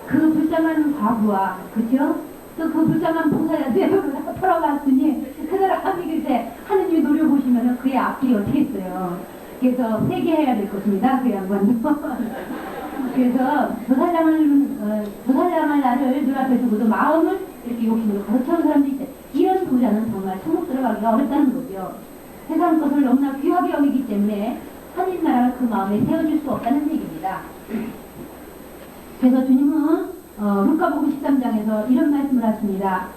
그 불쌍한 과부와 그죠? 또 그 불쌍한 봉사자 내 돈을 다 털어갔으니 그 사람이 글쎄 하느님이 노려보시면 그의 앞길이 어떻게 있어요. 그래서 회개해야 될 것입니다. 그 양반도. 그래서 도살당할 나를 눈앞에 두고도 마음을 이렇게 욕심으로 가득 채운 사람도 있대. 이런 부자는 정말 천국 들어가기가 어렵다는 거죠. 세상 것을 너무나 귀하게 여기기 때문에 하나님 나라를 그 마음에 세워줄 수 없다는 얘기입니다. 그래서 주님은 루카복음 13장에서 이런 말씀을 하십니다.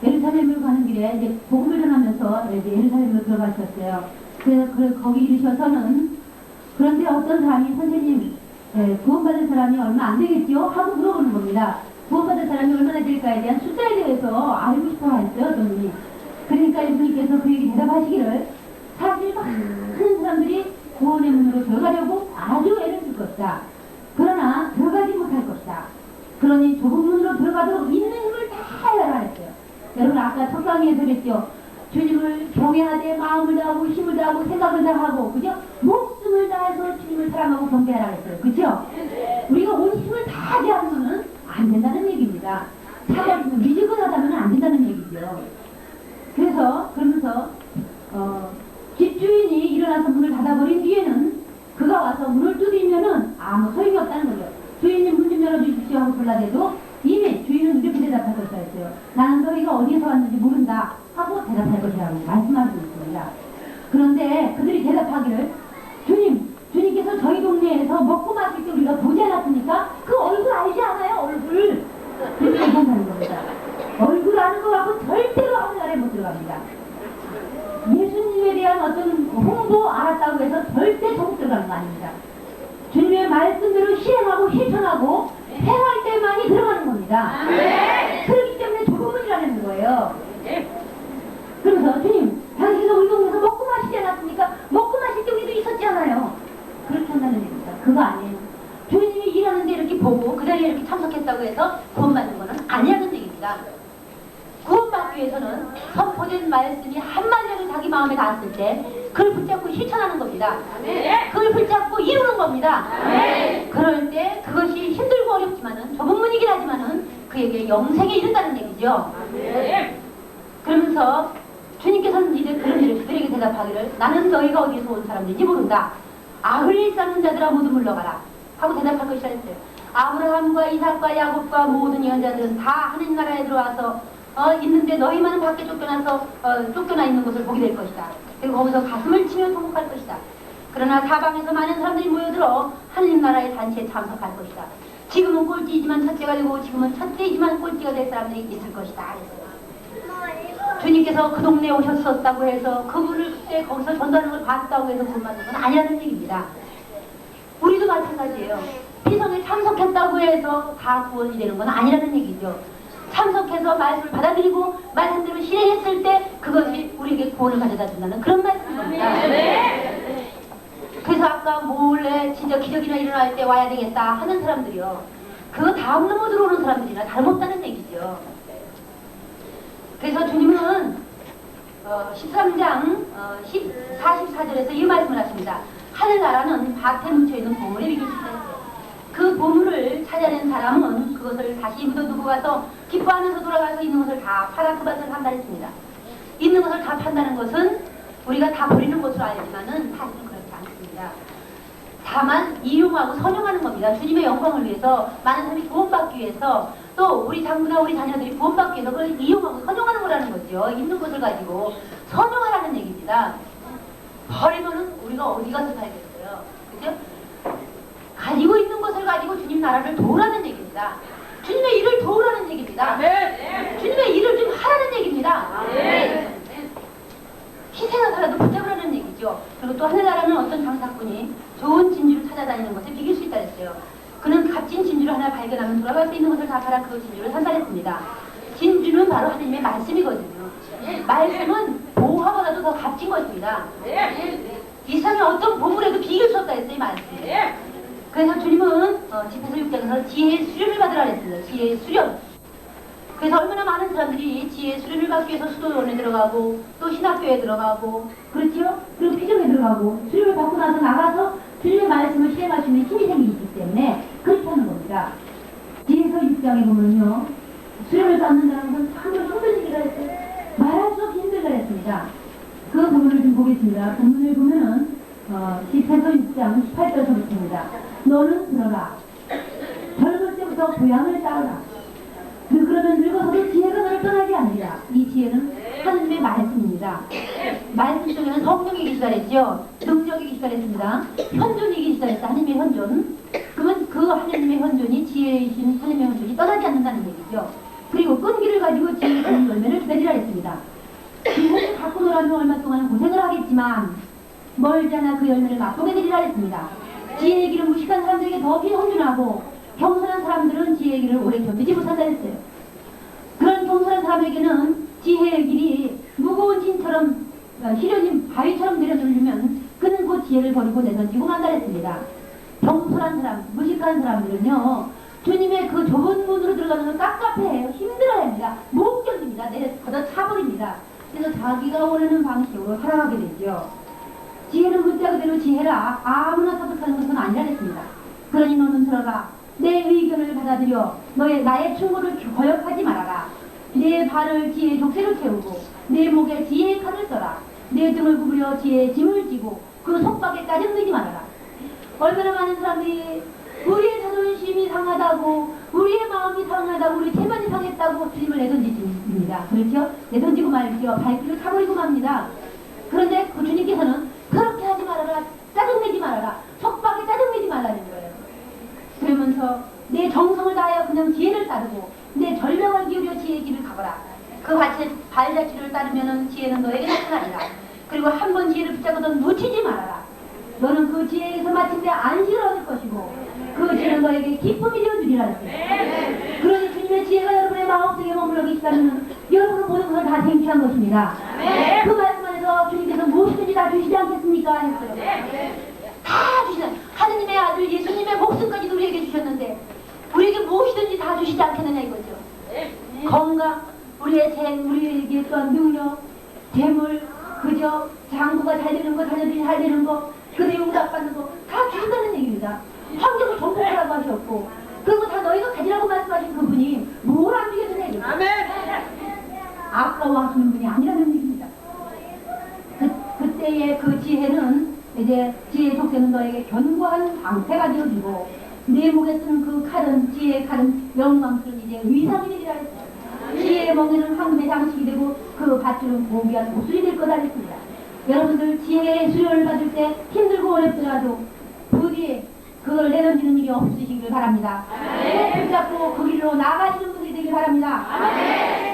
예루살렘으로 가는 길에 이제 복음을 전하면서 이제 예루살렘으로 들어가셨어요. 그래서 거기 이르셔서는 그런데 어떤 사람이 선생님 구원받은 사람이 얼마 안 되겠죠? 하고 물어보는 겁니다. 구원받은 사람이 얼마나 될까에 대한 숫자에 대해서 알고 싶어 했어요. 어떤 분이. 그러니까 이분께서 그에게 대답하시기를 사실 많은 사람들이 구원의 문으로 들어가려고 아주 애를 쓸 것이다. 그러나 들어가지 못할 것이다. 그러니 좁은 문으로 들어가도록 있는 힘을 다 해라 했어요. 여러분 아까 첫 강의에서 그랬죠. 주님을 경외하되 마음을 다하고 힘을 다하고 생각을 다하고 그죠? 목숨을 다해서 주님을 사랑하고 경배하라 했어요. 그죠? 우리가 온 힘을 다 하면은 안 된다는 얘기입니다. 차라리 미지근하다면 안 된다는 얘기죠. 그러면서 집주인이 일어나서 문을 닫아버린 뒤에는 그가 와서 문을 두드리면은 아무 소용이 없다는 거죠. 주인이 문 좀 열어주십시오 하고 불러대도 이미 주인은 이렇게 대답할 것이라 했어요. 나는 너희가 어디에서 왔는지 모른다 하고 대답할 것이라고 말씀하고 있습니다. 그런데 그들이 대답하기를 주님께서 저희 동네에서 먹고 마실 때 우리가 보지 않았습니까? 그 얼굴 알지 않아요? 얼굴. 그렇게 얘기한다는 겁니다. 얼굴 아는 거 갖고 절대로 하늘나라에 못 들어갑니다. 예수님에 대한 어떤 홍보 알았다고 해서 절대 천국 들어가는 거 아닙니다. 주님의 말씀대로 실행하고 실천하고 행할 때만이 들어가는 겁니다. 그렇기 때문에 좁은 문이라는 거예요. 그래서 주님, 당신은 우리 동네에서 먹고 마시지 않았습니까? 먹고 마실 때 우리도 있었지 않아요? 그렇게 한다는 얘기입니다. 그거 아니에요. 주님이 일하는데 이렇게 보고 그 자리에 이렇게 참석했다고 해서 구원받는 거는 아니라는 얘기입니다. 구원받기 위해서는 선포된 말씀이 한마디라도 자기 마음에 닿았을 때 그걸 붙잡고 실천하는 겁니다. 그걸 붙잡고 이루는 겁니다. 그럴 때 그것이 힘들고 어렵지만은 좁은 문이긴 하지만은 그에게 영생에 이른다는 얘기죠. 그러면서 주님께서는 이제 그런 일을 그들에게 대답하기를 나는 너희가 어디서 온 사람인지 모른다. 악을 쌓는 자들아 모두 물러가라 하고 대답할 것이라 했어요. 아브라함과 이삭과 야곱과 모든 예언자들은 다 하나님 나라에 들어와서 있는데 너희만은 밖에 쫓겨나 있는 것을 보게 될 것이다. 그리고 거기서 가슴을 치며 통곡할 것이다. 그러나 사방에서 많은 사람들이 모여들어 하나님 나라의 잔치에 참석할 것이다. 지금은 꼴찌이지만 첫째가 되고 지금은 첫째이지만 꼴찌가 될 사람들이 있을 것이다. 그랬어요. 주님께서 그 동네에 오셨었다고 해서 그분을 그때 거기서 전도하는 걸 봤다고 해서 구원받는 건 아니라는 얘기입니다. 우리도 마찬가지예요. 피성에 참석했다고 해서 다 구원이 되는 건 아니라는 얘기죠. 참석해서 말씀을 받아들이고 말씀대로 실행했을 때 그것이 우리에게 구원을 가져다 준다는 그런 말씀인 겁니다. 그래서 아까 몰래 진짜 기적이나 일어날 때 와야 되겠다 하는 사람들이요. 그거 다음 넘어 들어오는 사람들이나 다름없다는 얘기죠. 그래서 주님은 13장 44절에서 이 말씀을 하십니다. 하늘나라는 밭에 묻혀있는 보물에 비교시켰어요. 그 보물을 찾아낸 사람은 그것을 다시 묻어두고 가서 기뻐하면서 돌아가서 있는 것을 다 팔아 그 밭을 판단했습니다. 있는 것을 다 판다는 것은 우리가 다 버리는 것으로 알지만은 사실은 그렇지 않습니다. 다만 이용하고 선용하는 겁니다. 주님의 영광을 위해서, 많은 사람이 구원받기 위해서, 또 우리 장부나 우리 자녀들이 구원받기 위해서 그걸 이용하고 선용하는 거라는 거죠. 있는 것을 가지고 선용하라는 얘기입니다. 버리면은 우리가 어디 가서 살겠어요? 그죠? 가지고 있는 것을 가지고 주님 나라를 도우라는 얘기입니다. 주님의 일을 도우라는 얘기입니다. 주님의 일을 좀 하라는 얘기입니다. 희생하더라도 붙잡으라는 얘기죠. 그리고 또 하늘나라는 어떤 장사꾼이 좋은 진주를 찾아다니는 것에 비길 수 있다 했어요. 그는 값진 진주를 하나 발견하면 돌아갈 수 있는 것을 다 팔아 그 진주를 산다 했습니다. 진주는 바로 하나님의 말씀이거든요. 말씀은 보화보다도 더 값진 것입니다. 이 세상에 어떤 보물에도 비길 수 없다 했어요, 이 말씀. 그래서 주님은 집에서 6장에서 지혜의 수련을 받으라 했습니다. 지혜의 수련. 그래서 얼마나 많은 사람들이 지혜의 수련을 받기 위해서 수도원에 들어가고 또 신학교에 들어가고 그렇죠? 그리고 피정에 들어가고 수련을 받고 나서 나가서 주님의 말씀을 실행할 수 있는 힘이 생기기 때문에 그렇게 하는 겁니다. 지혜서 6장에 보면요. 수련을 받는 사람은 참으로 힘든 일이라 했어요. 말할 수 없이 힘들다 했습니다. 그 부분을 좀 보겠습니다. 본문을 보면은 시편서 6장 18절서부터입니다. 너는 들어라. 젊을 때부터 교양을 따르라. 그러면 늙어서도 지혜가 너를 떠나지 않으리라. 이 지혜는 하느님의 말씀입니다. 말씀 속에는 성령이 기시달했죠. 능력이 기시달했습니다. 현존이 기시달했다. 하느님의 현존. 그러면 그 하느님의 현존이 지혜이신 하느님의 현존이 떠나지 않는다는 얘기죠. 그리고 끈기를 가지고 지혜의 좋은 열매를 기다리라 했습니다. 지혜를 갖고 놀아면 얼마 동안 고생을 하겠지만 멀잖아 그 열매를 맛보게 되리라 했습니다. 지혜의 길은 무식한 사람들에게 더 비형준하고 겸손한 사람들은 지혜의 길을 오래 견디지 못한다 했어요. 그런 겸손한 사람에게는 지혜의 길이 무거운 짐처럼 시련인 바위처럼 내려놓으면 그는 그 지혜를 버리고 내던지고 만다 했습니다. 겸손한 사람, 무식한 사람들은요 주님의 그 좁은 문으로 들어가는 건 깝깝해요. 힘들어합니다. 못 견딥니다. 걷어 차버립니다. 그래서 자기가 원하는 방식으로 살아가게 되죠. 지혜는 문자 그대로 지혜라. 아무나 터득하는 것은 아니라 했습니다. 그러니 너는 들어가. 내 의견을 받아들여 나의 충고를 거역하지 말아라. 내 발을 지혜의 족쇄로 채우고 내 목에 지혜의 칼을 써라. 내 등을 구부려 지혜의 짐을 지고 그 속박에 짜증내지 말아라. 얼마나 많은 사람들이 우리의 자존심이 상하다고 우리의 마음이 상하다고 우리 체면이 상했다고 주님을 내던집니다. 그렇죠? 내던지고 말죠. 발길을 차버리고 맙니다. 그런데 그 주님께서는 그렇게 하지 말아라. 짜증내지 말아라. 속박에 짜증내지 말라는 거예요. 그러면서 내 정성을 다하여 그냥 지혜를 따르고 내 전력을 기울여 지혜의 길을 가거라. 그 발자취를 따르면 지혜는 너에게 나타나리라. 그리고 한 번 지혜를 붙잡고도 놓치지 말아라. 너는 그 지혜에서 마침내 안식을 얻을 것이고 그 지혜는 너에게 기쁨이 되어주리라 했어요. 그러니 주님의 지혜가 여러분의 마음속에 머물러 계시다면 여러분은 모든 것을 다 쟁취한 것입니다. 그 말씀 안에서 주님께서 무엇이든지 다 주시지 않겠습니까? 했어요. 다 주시다. 하느님의 아들 예수님의 목숨까지도 우리에게 주셨는데 우리에게 무엇이든지 다 주시지 않겠느냐 이거죠. 건강, 우리의 우리에게 또한 능력, 재물, 그저 장부가 잘 되는 거, 자녀들이 잘 되는 거, 그들이 응답받는 거 다 주신다는 얘기입니다. 환경을 정복하라고 하셨고 그리고 다 너희가 가지라고 말씀하신 그분이 뭘 안 주겠느냐 이거죠. 아까워하시는 분이 아니라는 얘기입니다. 그때의 그 지혜는 이제 지혜의 속세는 너에게 견고한 방패가 되어주고 내 목에 쓰는 그 칼은 지혜의 칼은 영광스러운 이제 위상이 되리라 했어요. 지혜의 멍에는 황금의 장식이 되고 그 밧줄은 고귀한 옷술이 될 거다 했습니다. 여러분들 지혜의 수련을 받을 때 힘들고 어렵더라도 부디 그걸 내던지는 일이 없으시길 바랍니다. 붙잡고 그 길로 나가시는 분들이 되길 바랍니다.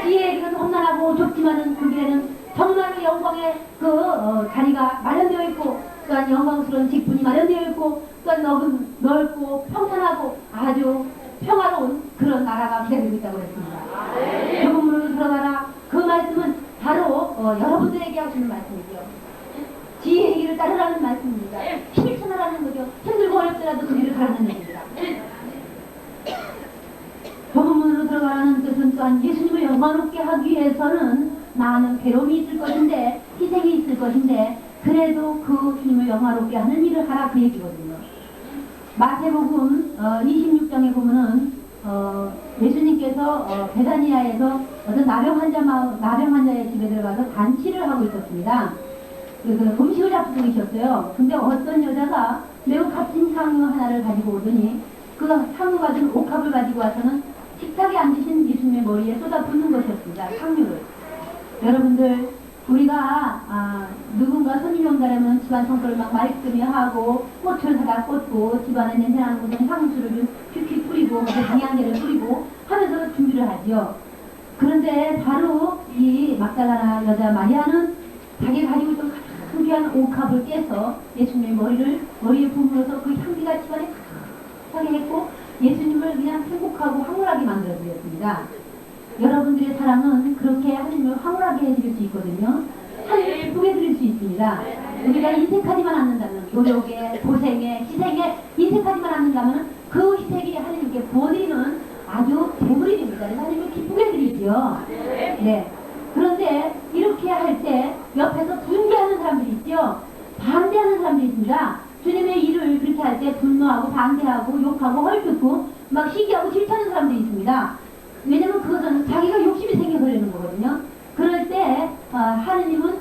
지혜의 길은 험난하고 좁지만은 그 길에는 정말로 영광의 그 자리가 마련되어 있고 또한 영광스러운 직분이 마련되어 있고 또한 넓고 평탄하고 아주 평화로운 그런 나라가 기다리고 있다고 했습니다. 그 문으로 들어가라. 그 말씀은 바로 여러분들에게 하시는 말씀이죠. 지혜의 길을 따르라는 말씀입니다. 실천하라는 거죠. 힘들고 어렵더라도 그 길을 가라는 얘기입니다. 좁은 들어가라는 뜻은 또한 예수님을 영광롭게 하기 위해서는 많은 괴로움이 있을 것인데 희생이 있을 것인데 그래도 그 주님을 영화롭게 하는 일을 하라 그 얘기거든요. 마태복음 26장에 보면은 예수님께서 베다니아에서 어떤 나병 환자의 집에 들어가서 잔치를 하고 있었습니다. 그래서 음식을 잡수고 계셨어요. 근데 어떤 여자가 매우 값진 향유 하나를 가지고 오더니 그 향유가 든 옥합을 가지고 와서는 식탁에 앉으신 예수님의 머리에 쏟아붓는 것이었습니다. 향유를. 여러분들, 우리가 누군가 손님이 온다면 집안 청소를 막 말끔히 하고 꽃을 사다 꽂고 집안에 냄새나는 곳은 향수를 좀 휙휙 뿌리고 방향제를 뿌리고 하면서 준비를 하죠. 그런데 바로 이 막달라나 여자 마리아는 자기 가지고 있던 가장 귀한 옥합을 깨서 예수님의 머리에 부으면서 그 향기가 집안에 가득하게 했고 예수님을 그냥 행복하고 황홀하게 만들어드렸습니다. 여러분들의 사랑은 그렇게 하나님을 황홀하게 해드릴 수 있거든요. 하나님을 기쁘게 해드릴 수 있습니다. 우리가 인색하지만 않는다면, 노력에, 고생에, 희생에 인색하지만 않는다면 그 희생이 하나님께 부어드리는 아주 재물이 됩니다. 하나님을 기쁘게 해드리죠. 네. 그런데 이렇게 할 때 옆에서 분개하는 사람들이 있죠. 반대하는 사람들이 있습니다. 주님의 일을 그렇게 할 때 분노하고 반대하고 욕하고 헐뜯고 막 시기하고 질투하는 사람들이 있습니다. 왜냐면 그것은 자기가 욕심이 생겨서 그러는 거거든요. 그럴 때 하느님은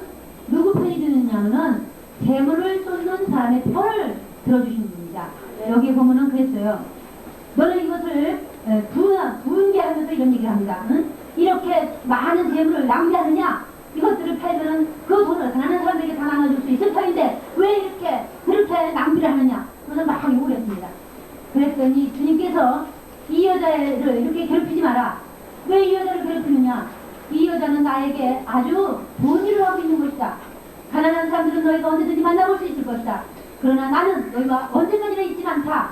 누구 편이 드느냐면은 재물을 쏟는 사람의 편을 들어주시는 분입니다. 여기에 보면은 그랬어요. 너는 이것을 분개하면서 이런 얘기를 합니다. 응? 이렇게 많은 재물을 낭비하느냐? 이것들을 팔면은 그 돈을 가난한 사람들에게 다 나눠줄 수 있을 터인데 왜 이렇게 그렇게 낭비를 하느냐? 그래서 막 욕을 했습니다. 그랬더니 주님께서 이 여자를 이렇게 괴롭히지 마라. 왜 이 여자를 괴롭히느냐? 이 여자는 나에게 아주 좋은 일을 하고 있는 것이다. 가난한 사람들은 너희가 언제든지 만나볼 수 있을 것이다. 그러나 나는 너희가 언제까지나 있진 않다.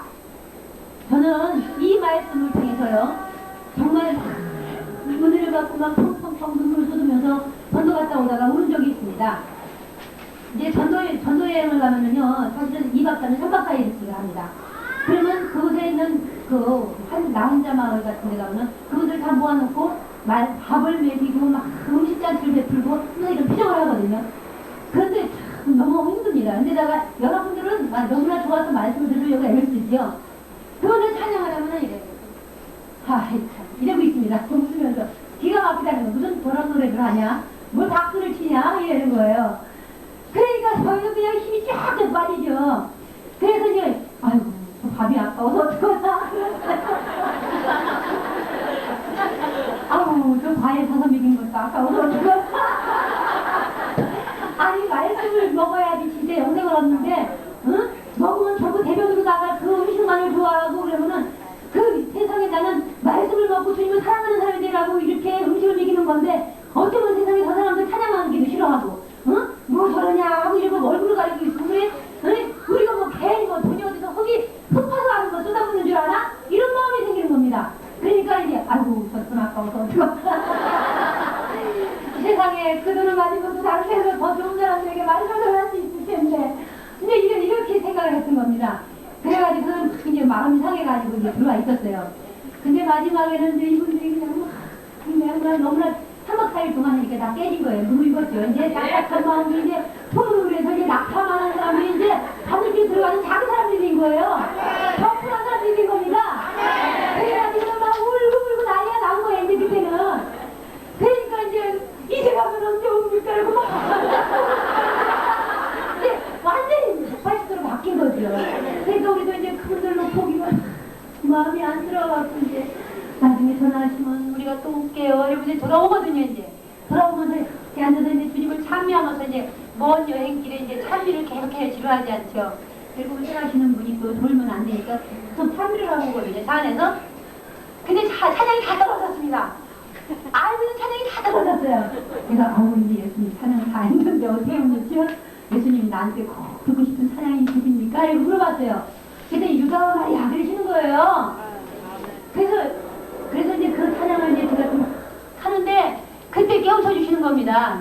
저는 이 말씀을 통해서요, 정말 은혜를 받고 막 펑펑펑 눈물 쏟으면서 전도 갔다 오다가 울은 적이 있습니다. 이제 전도 여행을 가면은요, 사실은 2박 3일, 3박 4일을 합니다. 그러면 그곳에 있는 나 혼자 마을 같은 데 가면은 그분들 다 모아놓고 밥을 먹이고 막 음식잔치를 베풀고 이런 피정을 하거든요. 그런데 참 너무 힘듭니다. 근데다가 여러분들은 너무나 좋아서 말씀을 들으려고 애를 쓰지요. 그거는 찬양하려면 이래요. 참 이러고 있습니다. 웃으면서 기가 막히다는 거. 무슨 저런 노래를 하냐? 뭘 박수를 치냐? 이러는 거예요. 그러니까 저희도 그냥 힘이 쫙 빠지죠. 그래서 이제 아이고 저 밥이 아까워서 어떡하나. 아우 저 과일 사서 먹인 것도 아까워서 어떡하나. 아니 말씀을 먹어야지 진짜 영생을 얻는데 응? 먹으면 전부 대변으로 나갈 그 음식만을 좋아하고 그러면은 그 세상에 나는 말씀을 먹고 주님을 사랑하는 사람이 되라고 이렇게 음식을 먹이는 건데 어쩌면 세상에 저 사람들 찬양하기도 싫어하고 응? 뭐 저러냐 하고 이러고 얼굴을 가리고 있고 그래? 응? 우리가 뭐 괜히 뭐 돈이 어디서 흙파서 하는 거 쏟아붓는 줄 아나? 이런 마음이 생기는 겁니다. 그러니까 이제 아이고 저 돈 아까워서 세상에 그 돈을 가진 것도 다른 데서 더 좋은 사람들에게 말씀을 할 수 있을 텐데 근데 이렇게 생각을 했던 겁니다. 그래가지고 이제 마음이 상해가지고 이제 들어와 있었어요. 근데 마지막에는 이제 이분들이 그냥 너무나 3박 4일 동안 이렇게 다 깨진 거예요. 눈을 익었죠. 이제 딱딱한 마음이 이제 손으로 해서 이제 낙타만한 사람들이 이제 밤늦게 들어가는 작은 사람들인 거예요. 덕분한 사람들인 겁니다. 그래가지고 막 울고 난리가 난 거예요. 이제 그때는. 그러니까 이제 가면 언제 옵니까? 이러고 막. 이제 완전히 180도로 바뀐 거죠. 그러니까 우리도 이제 그분들로 보기가 마음이 안쓰러워갖고 이제 나중에 전화하시면 우리가 또 올게요. 이러고 이제 돌아오거든요. 이제 돌아오면서 이렇게 앉아서 이제 주님을 찬미하면서 이제 먼 여행길에 이제 찬미를 계속해야 지루하지 않죠. 그리고 운전하시는 분이 또 돌면 안 되니까 좀 찬미를 하고 오거든요. 차 안에서. 근데 찬양이 다 떨어졌습니다. 알고 있는 찬양이 다 떨어졌어요. 그래서 아우 이제 예수님 찬양 다 했는데 어떻게 하면 좋죠? 예수님이 나한테 꼭 듣고 싶은 찬양이 있으십니까? 이렇게 물어봤어요. 근데 유다와 마리아 그러시는 거예요. 그래서 이제 그 찬양을 이제 제가 좀 하는데 그때 깨우쳐 주시는 겁니다.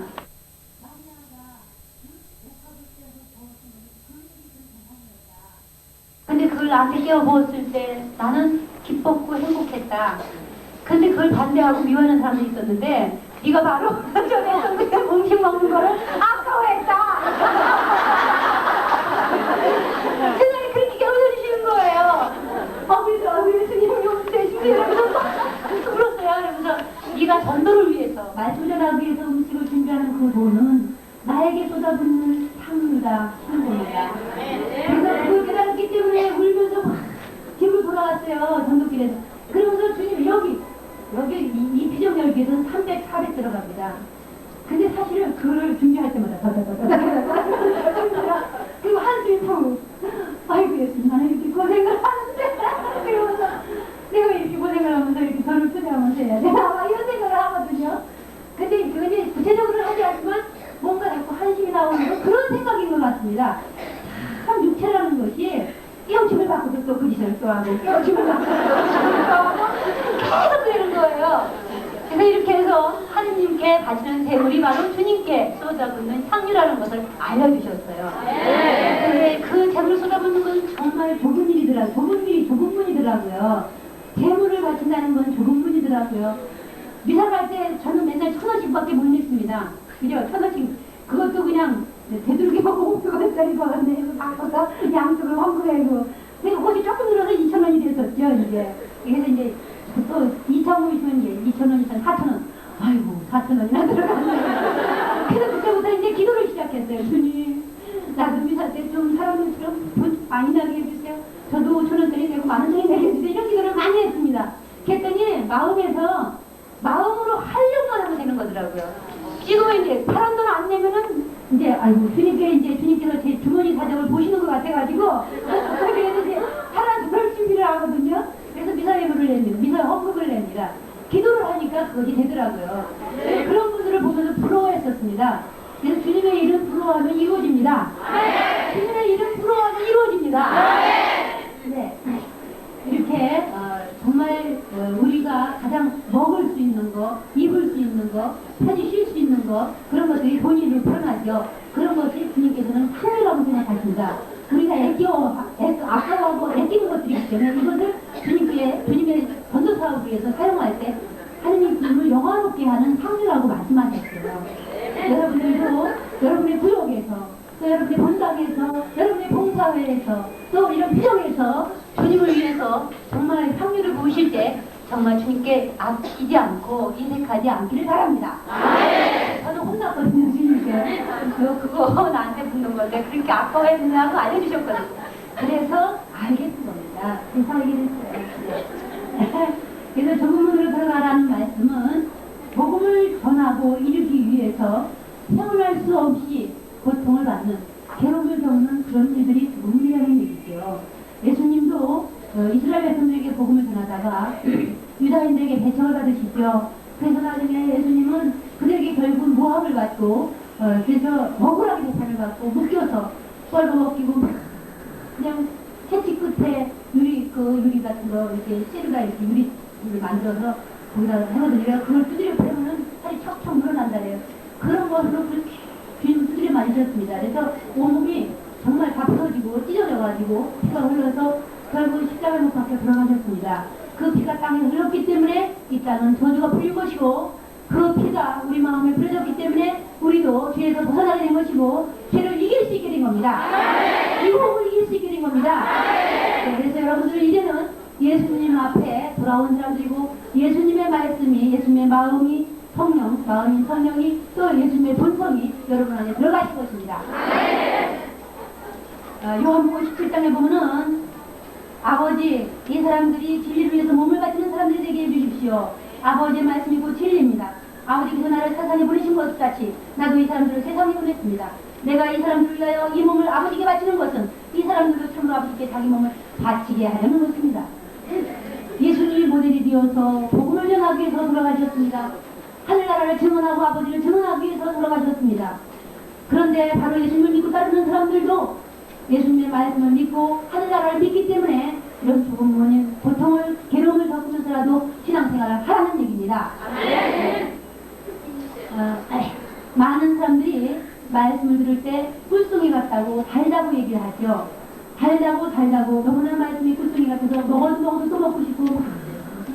근데 그걸 나한테 깨워보았을 때 나는 기뻤고 행복했다. 근데 그걸 반대하고 미워하는 사람이 있었는데 네가 바로 전에 그때 음식 먹는 거를 아까워했다. 세상에 그렇게 깨우쳐 주시는 거예요. 그래서 예수님 용서해 이러면서 울었어요. 그러면서 네가 전도를 위해서 말씀 전하기 위해서 음식을 준비하는 그 돈은 나에게 쏟아붓는 향유다 하는 겁니다. 그래서 그 깨달았기 돌아왔어요. 전도길에서. 그러면서 주님 여기 이 피정열기에서 300, 400 들어갑니다. 근데 사실은 그거를 준비할 때마다 그리고 한숨이 타고 아이고 예수님 나는 이렇게 고생을 하는데 그러면서 내가 왜 이렇게 고생을 하면서 이렇게 저를 투자하면서 해야 되나 막 이런 생각을 하거든요. 근데 그게 구체적으로 하지 않지만 뭔가 자꾸 한심이 나오는 거 그런 생각인 것 같습니다. 참 육체라는 것이 깨우침을 받고도 또 그 짓을 또 하고 깨우침을 받고도 또 그 짓을 또 하고 계속 되는 거예요. 그래서 이렇게 해서 하느님께 바치는 제물이 바로 주님께 쏟아붓는 향유라는 것을 알려주셨어요. 근데 그 제물을 쏟아붓는 건 정말 좁은 일이더라고요. 좁은 문이더라고요. 제물을 바친다는 건 좁은 문이더라고요. 미사 갈 때 저는 맨날 1,000원씩밖에 못 냈습니다. 그죠? 1,000원씩. 그것도 그냥 되도록이 먹고 500원짜리 받았네. 바꿔서 양쪽을 환불해고. 그리고 그것이 조금 늘어서 2,000원이 됐었죠, 이제. 그래서 이제 또 2,000원 있으면 이제 2,000원 있으면 4,000원. 아이고, 4,000원이나 들어갔네. 그래서 그때부터 이제 기도를 시작했어요. 주님, 나도 미사 때 좀 사람들처럼 돈 많이 나게 해주세요. 저도 5,000원짜리 내고 10,000원짜리 내게 해주세요. 이런 기도를 많이 했습니다. 그랬더니 마음으로 하려고만 하면 되는 거더라고요. 지금은 이제 사람 돈 안 내면은 이제 아이고 주님께서 제 주머니 사정을 보시는 것 같아가지고 그래서 이제 사람 별 준비를 하거든요. 그래서 미사 예물을 냅니다. 미사 헌금을 냅니다. 기도를 하니까 그것이 되더라고요. 그런 분들을 보면서 부러워했었습니다. 그래서 주님의 일은 부러워하면 이루어집니다. 주님의 일은 부러워하면 이루어집니다. 네. 이렇게 정말 우리가 가장 먹을 수 있는 거, 입을 수 있는 거, 편히 쉴 수 있는 거 그런 것들이 본인을 편하죠. 그런 것이 주님께서는 향유라고 생각하십니다. 우리가 아까워하고 애끼는 것들이기 때문에 이것을 주님의 전도 사업을 위해서 사용할 때 하느님 주님을 영화롭게 하는 향유라고 말씀하셨어요. 여러분들도 여러분의 구역에서 또 여러분의 본당에서 여러분의 봉사회에서 또 이런 피정에서 주님을 위해서 정말 향유를 부으실 때 정말 주님께 아끼지 않고 인색하지 않기를 바랍니다. 저는 혼났거든요, 주님께. 그거 나한테 묻는 건데 그렇게 아까워했느냐고 알려주셨거든요. 그래서 알겠는 겁니다. 그래서 알게 됐어요. 그래서 좁은 문으로 들어가라는 말씀은 복음을 전하고 이루기 위해서 세월할 수 없이 고통을 받는 괴로움을 겪는 그런 일들이 좁은 문이라는 얘기죠. 예수님도 이스라엘 백성들에게 복음을 전하다가 유다인들에게 배척을 받으시죠. 그래서 나중에 예수님은 그들에게 결국 모함을 받고 그래서 억울하게 재판을 받고 묶여서 뻘로 먹기고 그냥 채찍 끝에 유리 같은 거 이렇게 씨르가 이렇게 유리를 만들어서 거기다 하거든요. 그걸 두드려 패면은 살이 척척 늘어난다래요. 그런 것으로 그렇게 두드려 맞으셨습니다. 그래서 온몸이 정말 다 부서지고 찢어져가지고 피가 흘러서 결국 십자가에 못 박혀 돌아가셨습니다. 그 피가 땅에 흘렀기 때문에 이 땅은 저주가 풀릴 것이고 그 피가 우리 마음에 뿌려졌기 때문에 우리도 죄에서 벗어나게 된 것이고 죄를 이길 수 있게 된 겁니다. 유혹을 이길 수 있게 된 겁니다. 그래서 여러분들 이제는 예수님 앞에 돌아온 사람들이고 예수님의 말씀이 예수님의 마음이 마음인 성령이 또 예수님의 본성이 여러분 안에 들어가실 것입니다. 요한복음 17장에 보면은 아버지 이 사람들이 진리를 위해서 몸을 바치는 사람들이 되게 해주십시오. 아버지의 말씀이 곧 진리입니다. 아버지께서 나를 세상에 보내신 것 같이 나도 이 사람들을 세상에 보냈습니다. 내가 이 사람들을 위하여 이 몸을 아버지께 바치는 것은 이 사람들도 참으로 아버지께 자기 몸을 바치게 하려는 것입니다. 예수님이 모델이 되어서 복음을 전하기 위해서 돌아가셨습니다. 하늘나라를 증언하고 아버지를 증언하기 위해서 돌아가셨습니다. 그런데 바로 예수님을 믿고 따르는 사람들도 예수님의 말씀을 믿고 하늘나라를 믿기 때문에 이런 좁은 문인 고통을 괴로움을 겪으면서라도 신앙생활을 하라는 얘기입니다. 많은 사람들이 말씀을 들을 때 꿀송이 같다고 달다고 얘기를 하죠. 달다고 너무나 말씀이 꿀송이 같아서 먹어도 또 먹고 싶고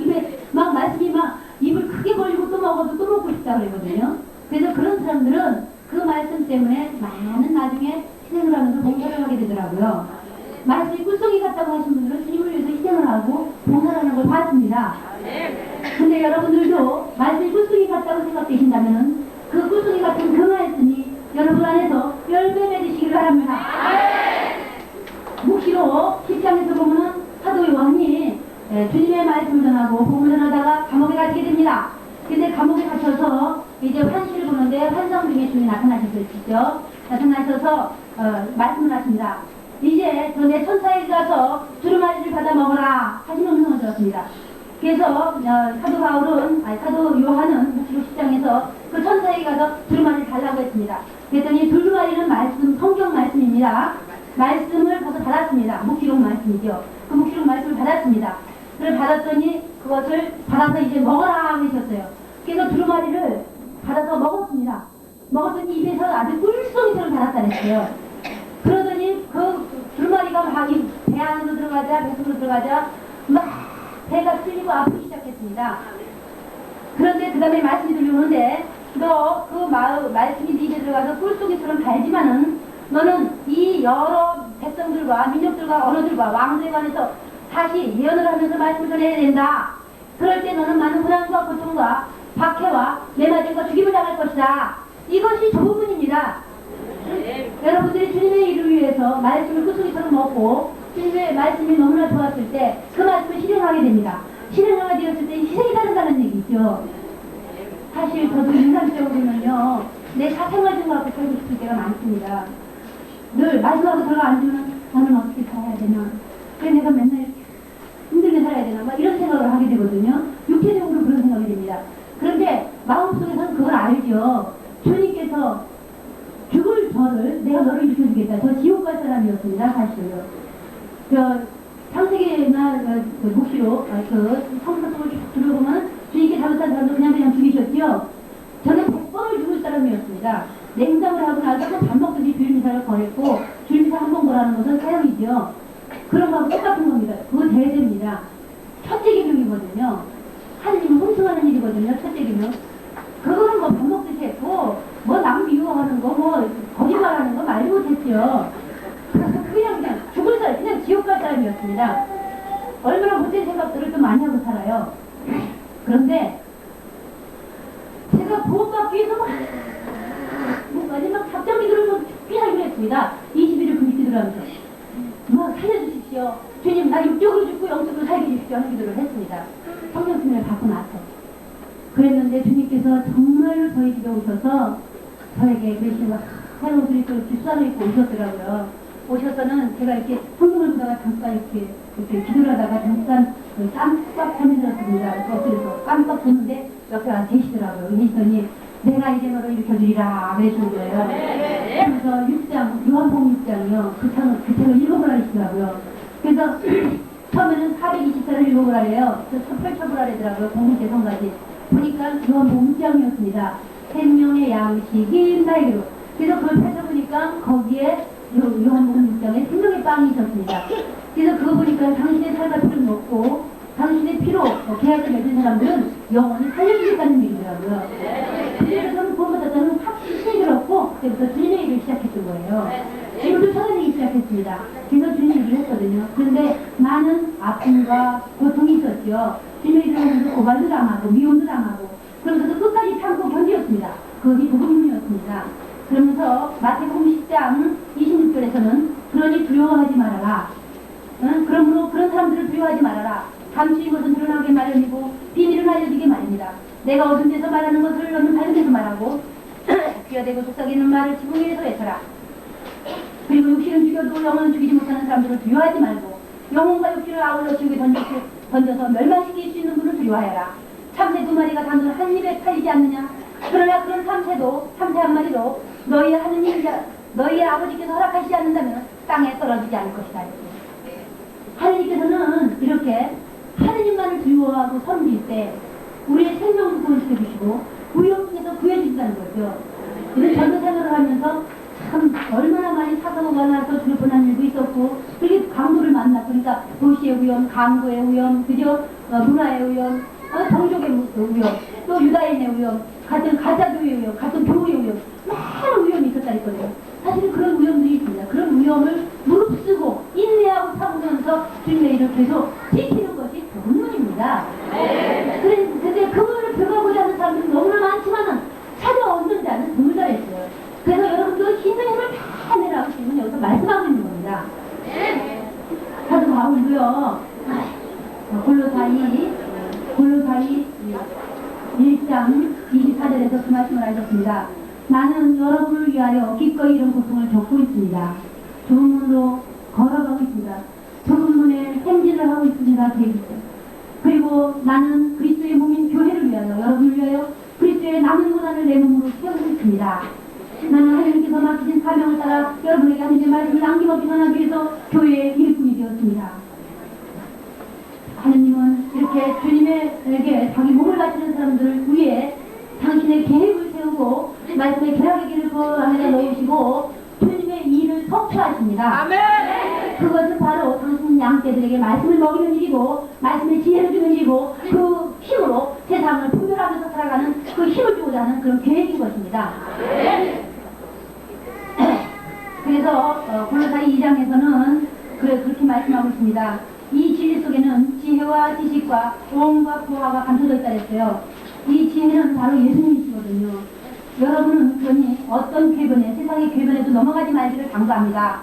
입에 막 말씀이 막 입을 크게 벌리고 또 먹어도 또 먹고 싶다 그러거든요. 그래서 그런 사람들은 그 말씀 때문에 많은 나중에 희생을 하면서 봉사를 하게 되더라고요. 말씀이 꿀송이 같다고 하신 분들은 주님을 위해서 희생을 하고 봉사를 하는 걸 봤습니다. 근데 여러분들도 말씀이 꿀송이 같다고 생각되신다면 그 꿀송이 같은 그 말씀이 여러분 안에서 열매 맺으시길 바랍니다. 묵시로 10장에서 보면은 사도 요한이 주님의 말씀을 전하고 복음을 전하다가 감옥에 갇히게 됩니다. 근데 감옥에 갇혀서 이제 환시를 보는데 환상 중에 주님이 나타나셨죠. 나타나셔서 말씀을 하십니다. 이제 내 천사에게 가서 두루마리를 받아 먹어라 하시는 음성을 들었습니다. 그래서 사도 요한은 목시록 10장에서 그 천사에게 가서 두루마리를 달라고 했습니다. 그랬더니 두루마리는 말씀, 성경 말씀입니다. 말씀을 가서 받았습니다. 목시록 말씀이죠. 그 목시록 말씀을 받았습니다. 그걸 받았더니 그것을 받아서 이제 먹어라 하셨어요. 그래서 두루마리를 받아서 먹었습니다. 먹었더니 입에서 아주 꿀송이처럼 달았다 그랬어요. 그러더니 그 두루마리가 막 배 안으로 들어가자, 배 속으로 들어가자 막 배가 찔리고 아프기 시작했습니다. 그런데 그 다음에 말씀이 들려오는데 너 그 말씀이 네 입에 들어가서 꿀송이처럼 달지만은 너는 이 여러 백성들과 민족들과 언어들과 왕들에 관해서 다시 예언을 하면서 말씀을 전해야 된다. 그럴 때 너는 많은 고난과 고통과 박해와 매맞음과 죽임을 당할 것이다. 이것이 조문입니다. 여러분들이 주님의 일을 위해서 말씀을 꿀송이처럼 먹고 주님의 말씀이 너무나 좋았을 때 그 말씀을 실행하게 됩니다. 실행하게 되었을 때 희생이 다른다는 얘기죠. 사실 저도 인간적으로는요, 내 사생활 좀 갖고 살고 싶을 때가 많습니다. 늘 말씀하고 들어가 앉으면 나는 어떻게 살아야 되나, 그래 내가 맨날 힘들게 살아야 되나, 막 이런 생각을 하게 되거든요. 육체적으로 그런 생각이 됩니다. 그런데 마음속에서는 그걸 알죠. 주님께서 죽을 저를 내가 너를 일으켜주겠다. 저 지옥 갈 사람이었습니다. 사실요. 창세기나 목시록 성서 속을 쭉 들어보면 주님께 잘못한 사람도 그냥 죽이셨죠. 저는 100번을 죽을 사람이었습니다. 냉담을 하고 나서 밥 먹듯이 주일미사를 거냈고 주일미사 한 번 거라는 것은 사형이죠. 그런 거하고 똑같은 겁니다. 그거 대죄입니다. 첫째 계명이거든요. 하느님을 홍승하는 일이거든요. 첫째 계명. 그거는 뭐 밥 먹듯이 했고 뭐 남 미워하는 거 뭐 거짓말하는 거 말도 못했죠. 그냥 죽을 사람, 그냥 지옥 갈 사람이었습니다. 얼마나 못된 생각들을 좀 많이 하고 살아요. 그런데 제가 구원받기 위해서 마지막 작정기도를 좀 죽게 하기로 했습니다. 21일 금기도를 하면서 살려주십시오. 주님 나 육적으로 죽고 영적으로 살게 해주십시오 하는 기도를 했습니다. 성령 승리를 받고 나서 그랬는데 주님께서 정말로 저희 집에 오셔서 저에게 그러시고 새로운 옷을 입고 뒷산을 입고 오셨더라고요. 오셔서는 제가 이렇게 성경을 보다가 잠깐 이렇게 기도를 하다가 잠깐 깜빡 잠들었습니다. 엎드려서 깜빡 보는데 옆에 와 계시더라고요. 계시더니 내가 이제 너를 일으켜주리라 그러시는 거예요. 그래서 6장, 요한복음 6장이요. 그 책을 읽어보라 하시더라고요. 그래서 처음에는 420절을 읽어보라 그래요. 그래서 펼쳐보라 그러더라고요. 공동체 성가지. 보니까 요한복음 6장이었습니다. 생명의 양식이 나에게로. 그래서 그걸 펼쳐보니까 거기에 요한복음 6장에 생명의 빵이 있었습니다. 그래서 그거 보니까 당신의 살과 피를 먹고 당신의 피로 계약을 맺은 사람들은 영원히 살려주겠다는 얘기더라고요. 그래서 저는 구원받았다는 확신이 들었고 그때부터 주님의 일을 시작했던 거예요. 지금도 찾아내기 시작했습니다. 그래서 주님의 일을 했거든요. 그런데 많은 아픔과 고통이 있었죠. 주님의 일을 하면서 고발도 당하고 미움도 당하고 그러면서도 끝까지 참고 견디었습니다. 그것이 복음이었습니다. 그러면서 마태복음 10장 26절에서는 그러니 두려워하지 말아라. 그러므로 그런 사람들을 두려워하지 말아라. 감추인 것은 드러나게 마련이고 비밀은 알려지게 마련이다. 내가 어두운 데서 말하는 것을 너는 밝은 데서 말하고 귀가 되고 속삭이는 말을 지붕 위에서 외쳐라. 그리고 육신은 죽여도 영혼은 죽이지 못하는 사람들을 두려워하지 말고 영혼과 육신을 아울러 지옥에 던져서 멸망시킬 수 있는 분을 두려워하여라. 참새 2마리가 단돈 한 입에 팔리지 않느냐. 그러나 그런 참새 한 마리도 너희의 하느님이자 너희의 아버지께서 허락하시지 않는다면 땅에 떨어지지 않을 것이다. 하느님께서는 이렇게 하느님만을 두려워하고 섬길 때 우리의 생명도 구원시켜주시고 위험 중에서 구해주신다는 거죠. 그래서 전도 생활을 하면서 참 얼마나 많이 사고가 나서 불편한 일도 있었고 그렇게 강도를 만났고 그러니까 도시의 위험, 강도의 위험, 그죠? 문화의 위험, 종족의 위험, 또 유다인의 위험, 같은 가짜교의 위험, 같은 교회의 위험, 많은 위험이 있었다니까요. 사실은 그런 위험들이 있습니다. 그런 위험을 무릅쓰고 인내하고 참으면서 주님의 일을 계속 지키는 것이 복음론입니다. 그런데 그분을 들어가고자 하는 사람들이 너무나 많지만은 찾아오는 자는 드물다랬어요. 그래서 여러분도 힘든 힘을 다 내라고 지금 여기서 말씀하고 있는 겁니다. 사도 바울도요. 골로사이 1장 24절에서 그 말씀을 하셨습니다. 나는 여러분을 위하여 기꺼이 이런 고통을 겪고 있습니다. 좁은 문으로 걸어가고 있습니다. 좁은 문에 행진을 하고 있습니다. 그리고 나는 그리스도의 몸인 교회를 위하여, 여러분을 위하여 그리스도의 남은 고난을 내 몸으로 채우고 있습니다. 나는 하나님께서 맡기신 사명을 따라 여러분에게 하나님의 말씀을 남김없이 전하기 위해서 교회의 일꾼이 되었습니다. 하느님은 이렇게 주님에게 자기 몸을 바치는 사람들을 위해 당신의 계획을 세우고 말씀의 계략의 길을 그 안에 넣으시고 주님의 일을 성취하십니다. 아멘. 그것은 바로 당신 양떼들에게 말씀을 먹이는 일이고 말씀의 지혜를 주는 일이고 그 힘으로 세상을 분별하면서 살아가는 그 힘을 주고자 하는 그런 계획인 것입니다. 그래서 골로사이 2장에서는 그렇게 말씀하고 있습니다. 이 진리 속에는 지혜와 지식과 도움과 부하가 감춰져 있다 했어요. 이 지혜는 바로 예수님이시거든요. 여러분은 그러니 어떤 궤변에, 세상의 궤변에도 넘어가지 말기를 간구합니다.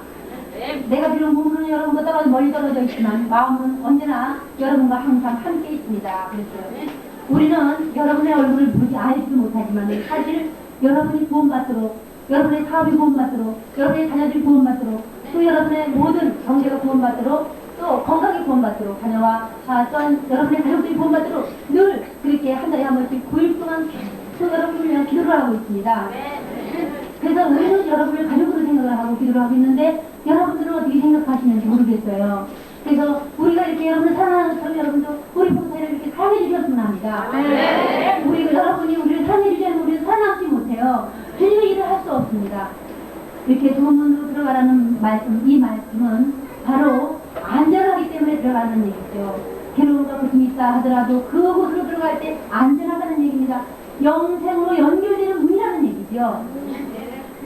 내가 비록 몸으로는 여러분과 멀리 떨어져 있지만 마음은 언제나 여러분과 항상 함께 있습니다. 그랬어요. 우리는 여러분의 얼굴을 보지 알지도 못하지만 사실 여러분이 구원받도록, 여러분의 사업이 구원받도록, 여러분의 자녀들이 구원받도록, 또 여러분의 모든 경제가 구원받도록, 또 건강이 구원받도록, 자녀와 또한 여러분의 가족들이 구원받도록 늘 그렇게 한 달에 한 번씩 9일 동안 계속 여러분을 위한 기도를 하고 있습니다. 그래서 우리는 여러분을 가족으로 생각을 하고 기도를 하고 있는데 여러분들은 어떻게 생각하시는지 모르겠어요. 그래서 우리가 이렇게 여러분을 사랑하는 것처럼 여러분도 우리 봉사를 이렇게 사랑해 주셨으면 합니다. 우리가 여러분이 우리를 사랑해 주지 않으면 우리를 사랑하지 못해요. 주님의 일을 할 수 없습니다. 이렇게 좋은 문으로 들어가라는 말씀, 이 말씀은 바로 안전하기 때문에 들어가는 얘기죠. 괴로움과 고통이 있다 하더라도 그곳으로 들어갈 때 안전하다는 얘기입니다. 영생으로 연결되는 문이라는 얘기죠.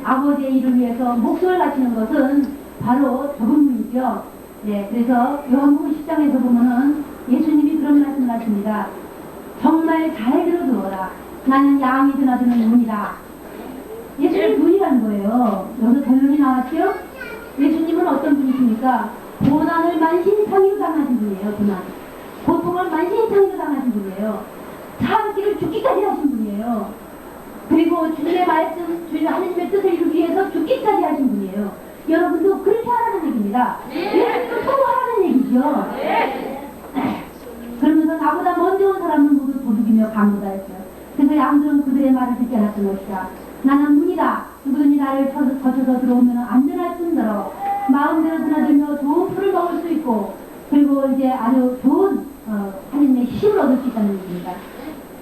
아버지의 일을 위해서 목숨을 바치는 것은 바로 좁은 문이죠. 네, 그래서 요한복음 10장에서 보면은 예수님이 그런 말씀을 하십니다. 정말 잘 들어두어라. 나는 양이 드나드는 문이다. 예수님 문이라는 거예요. 여기서 결론이 나왔죠? 예수님은 어떤 분이십니까? 고난을 만신창이로 당하신 분이에요. 고통을 만신창이로 당하신 분이에요. 참기를 죽기까지 하신 분이에요. 그리고 주님의 말씀, 주님 하나님의 뜻을 이루기 위해서 죽기까지 하신 분이에요. 여러분도 그렇게 하라는 얘기입니다. 예수님도 통과하라는 얘기죠. 그러면서 나보다 먼저 온 사람은 모두 도둑이며 강도다 했어요. 그래서 양들은 그들의 말을 듣지 않았던 것이다. 나는 문이다. 누구든지 나를 거쳐서 들어오면 안전할 뿐더러 마음대로 드나들며 좋은 풀을 먹을 수 있고 그리고 이제 아주 좋은 하나님의 힘을 얻을 수 있다는 얘기입니다.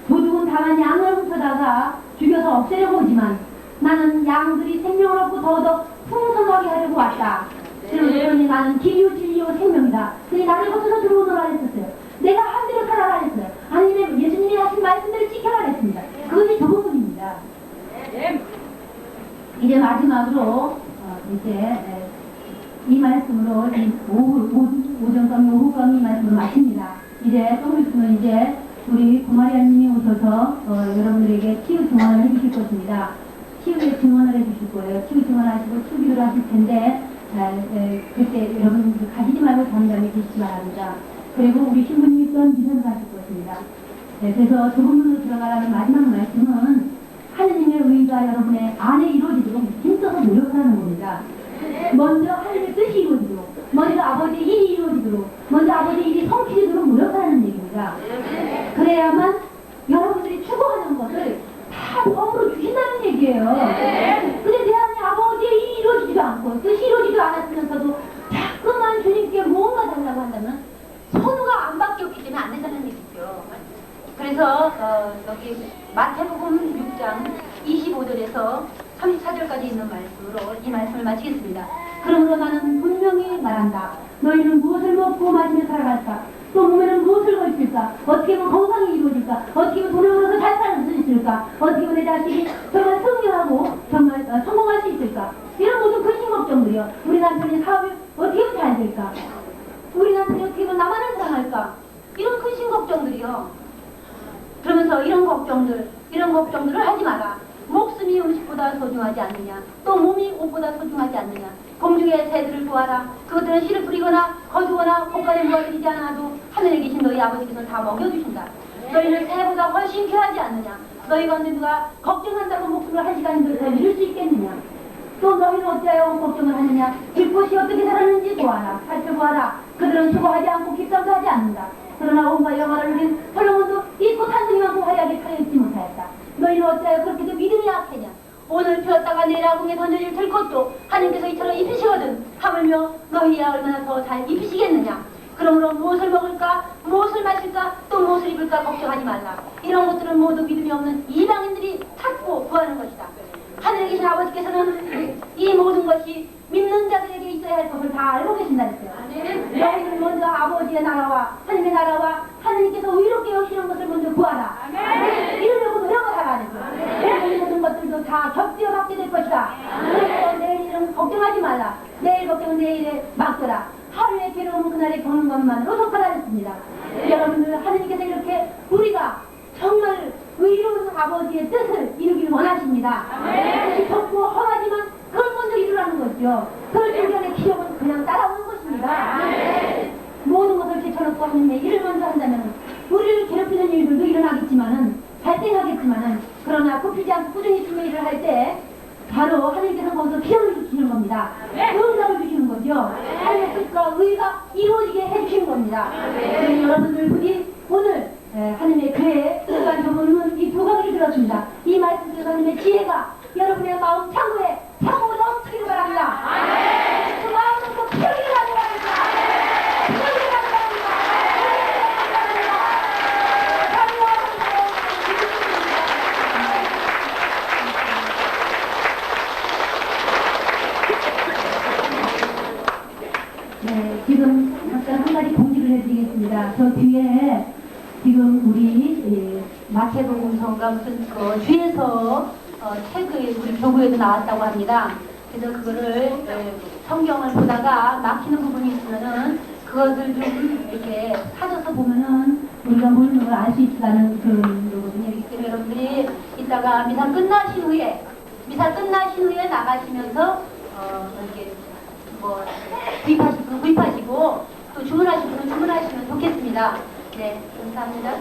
도둑은 다만 양을 훔쳐다가 죽여서 없애려고 오지만 나는 양들이 생명을 얻고 더더 풍성하게 하려고 왔다. 그러니 나는 길이요 진리요 생명이다. 그러니 나를 거쳐서 들어오너라 했었어요. 내가 한 대로 살아라 했어요. 아니면 예수님이 하신 말씀대로 지켜라 했습니다. 그것이 좁은 문입니다. 이제 마지막으로 이제 이 말씀으로 이 오전 강의, 오후 강의 말씀을 마칩니다. 이제 조금 있으면 이제 우리 고마리아님이 오셔서 여러분들에게 치유 증언을 해주실 것입니다. 치유의 증언을 해주실 거예요. 치유 증언하시고 치유기도를 하실 텐데 그때 여러분 가시지 말고 잠잠히 계시기 바랍니다. 그리고 우리 신부님이 또한 미션을 하실 것입니다. 네, 그래서 좁은 문으로 들어가라는 마지막 말씀은 하느님의 의가 여러분의 안에 이루어지도록 힘써서 노력하는 겁니다. 먼저 하느님의 뜻이 이루어지도록, 먼저 아버지의 일이 이루어지도록, 먼저 아버지의 일이 성취되도록 노력하는 얘기입니다. 그래야만 여러분들이 추구하는 것을 다 덤으로 주신다는 얘기예요. 근데 내 안에 아버지의 일이 이루어지지도 않고 뜻이 이루어지지도 않았으면서도 자꾸만 주님께 무언가 달라고 한다면 선우가 안 바뀌었기 때문에 안 된다는 얘기죠. 그래서 여기 마태복음 6장 25절에서 34절까지 있는 말씀으로 이 말씀을 마치겠습니다. 그러므로 나는 분명히 말한다. 너희는 무엇을 먹고 마시며 살아갈까? 또 몸에는 무엇을 걸칠까? 어떻게 하면 건강이 이루어질까? 어떻게 하면 돈을 벌어서 잘 살 수 있을까? 어떻게 하면 내 자식이 정말 승리하고 정말 성공할 수 있을까? 이런 모든 근심 걱정들이요. 우리 남편의 사업이 어떻게 하면 잘 될까? 우리 남편이 어떻게 하면 나만을 사랑할까? 이런 근심 걱정들이요. 그러면서 이런 걱정들을 하지 마라. 목숨이 음식보다 소중하지 않느냐? 또 몸이 옷보다 소중하지 않느냐? 공중의 새들을 구하라. 그것들은 씨를 뿌리거나 거두거나 곳간에 모아들이지 않아도 하늘에 계신 너희 아버지께서 다 먹여주신다. 너희는 새보다 훨씬 귀하지 않느냐. 너희 가운데 누가 걱정한다고 목숨을 한 시간이 더 잃을 수 있겠느냐. 또 너희는 어찌하여 걱정을 하느냐. 뒷곳이 어떻게 살았는지 보아라. 살펴보아라. 그들은 수고하지 않고 깁상도 하지 않는다. 그러나 온갖 영화를 누린 솔로몬도 이 꽃 한 송이만큼 화려하게 차려입지 못하였다. 너희는 어찌하여 그렇게도 믿음이 약하냐. 오늘 피었다가 내일 아궁에 던져질 들꽃도 하나님께서 이처럼 입히시거든. 하물며 너희야 얼마나 더 잘 입히시겠느냐. 그러므로 무엇을 먹을까, 무엇을 마실까, 또 무엇을 입을까 걱정하지 말라. 이런 것들은 모두 믿음이 없는 이방인들이 찾고 구하는 것이다. 하늘에 계신 아버지께서는 이 모든 것이 믿는 자들에게 있어야 할 것을 다 알고 계신다니까요. 너희는 먼저 아버지의 나라와 하나님의 나라와 하나님께서 의롭게 여기시는 것을 먼저 구하라. 이러려고 노력을 하라는 거예요. 이 모든 것들도 다 격지어 받게 될 것이다. 그래서 내일 일은 걱정하지 말라. 내일 걱정은 내일에 맡겨라. 하루의 괴로움은 그날에 겪는 것만으로 속하다했습니다. 여러분들 하나님께서 이렇게 우리가 정말 의로운 아버지의 뜻을 이루길 원하십니다. 뜻이 좁고 험하지만 그걸 먼저 이루라는 거죠. 그걸 주변의 기력은 그냥 따라오는 것입니다. 모든 것을 제쳐놓고 하나님의 일을 먼저 한다면 우리를 괴롭히는 일들도 일어나겠지만은 발생하겠지만은 그러나 굽히지 않고 꾸준히 주의 일을 할 때 바로 하나님께서 거기서 기억을 주시는 겁니다. 응답을 주시는 거죠. 하나님의 뜻과 의가 이루어지게 해주시는 겁니다. 여러분들 부디 오늘 하나님의 그의 뜻과 저분은 이 두 가지를 들었습니다. 이 말씀 속에서 하나님의 지혜가 여러분의 마음 창고에 창고로 넘치기를 바랍니다. 그 마음은 또 피어기를 하기 바랍니다. 피어기를 하기 바랍니다. 네, 지금 잠깐 한 가지 공지를 해드리겠습니다. 저 뒤에 지금 우리 마태복음서가 무슨 주에서 책을 우리 교구에도 나왔다고 합니다. 그래서 그거를 성경을 보다가 막히는 부분이 있으면은 그것을 좀 이렇게 찾아서 보면은 우리가 모르는 걸 알 수 있다는 그런 거거든요. 그렇기 때문에 여러분들이 이따가 미사 끝나신 후에 나가시면서 이렇게 뭐 구입하실 분은 구입하시고 또 주문하실 분은 주문하시면 좋겠습니다. 네, 감사합니다.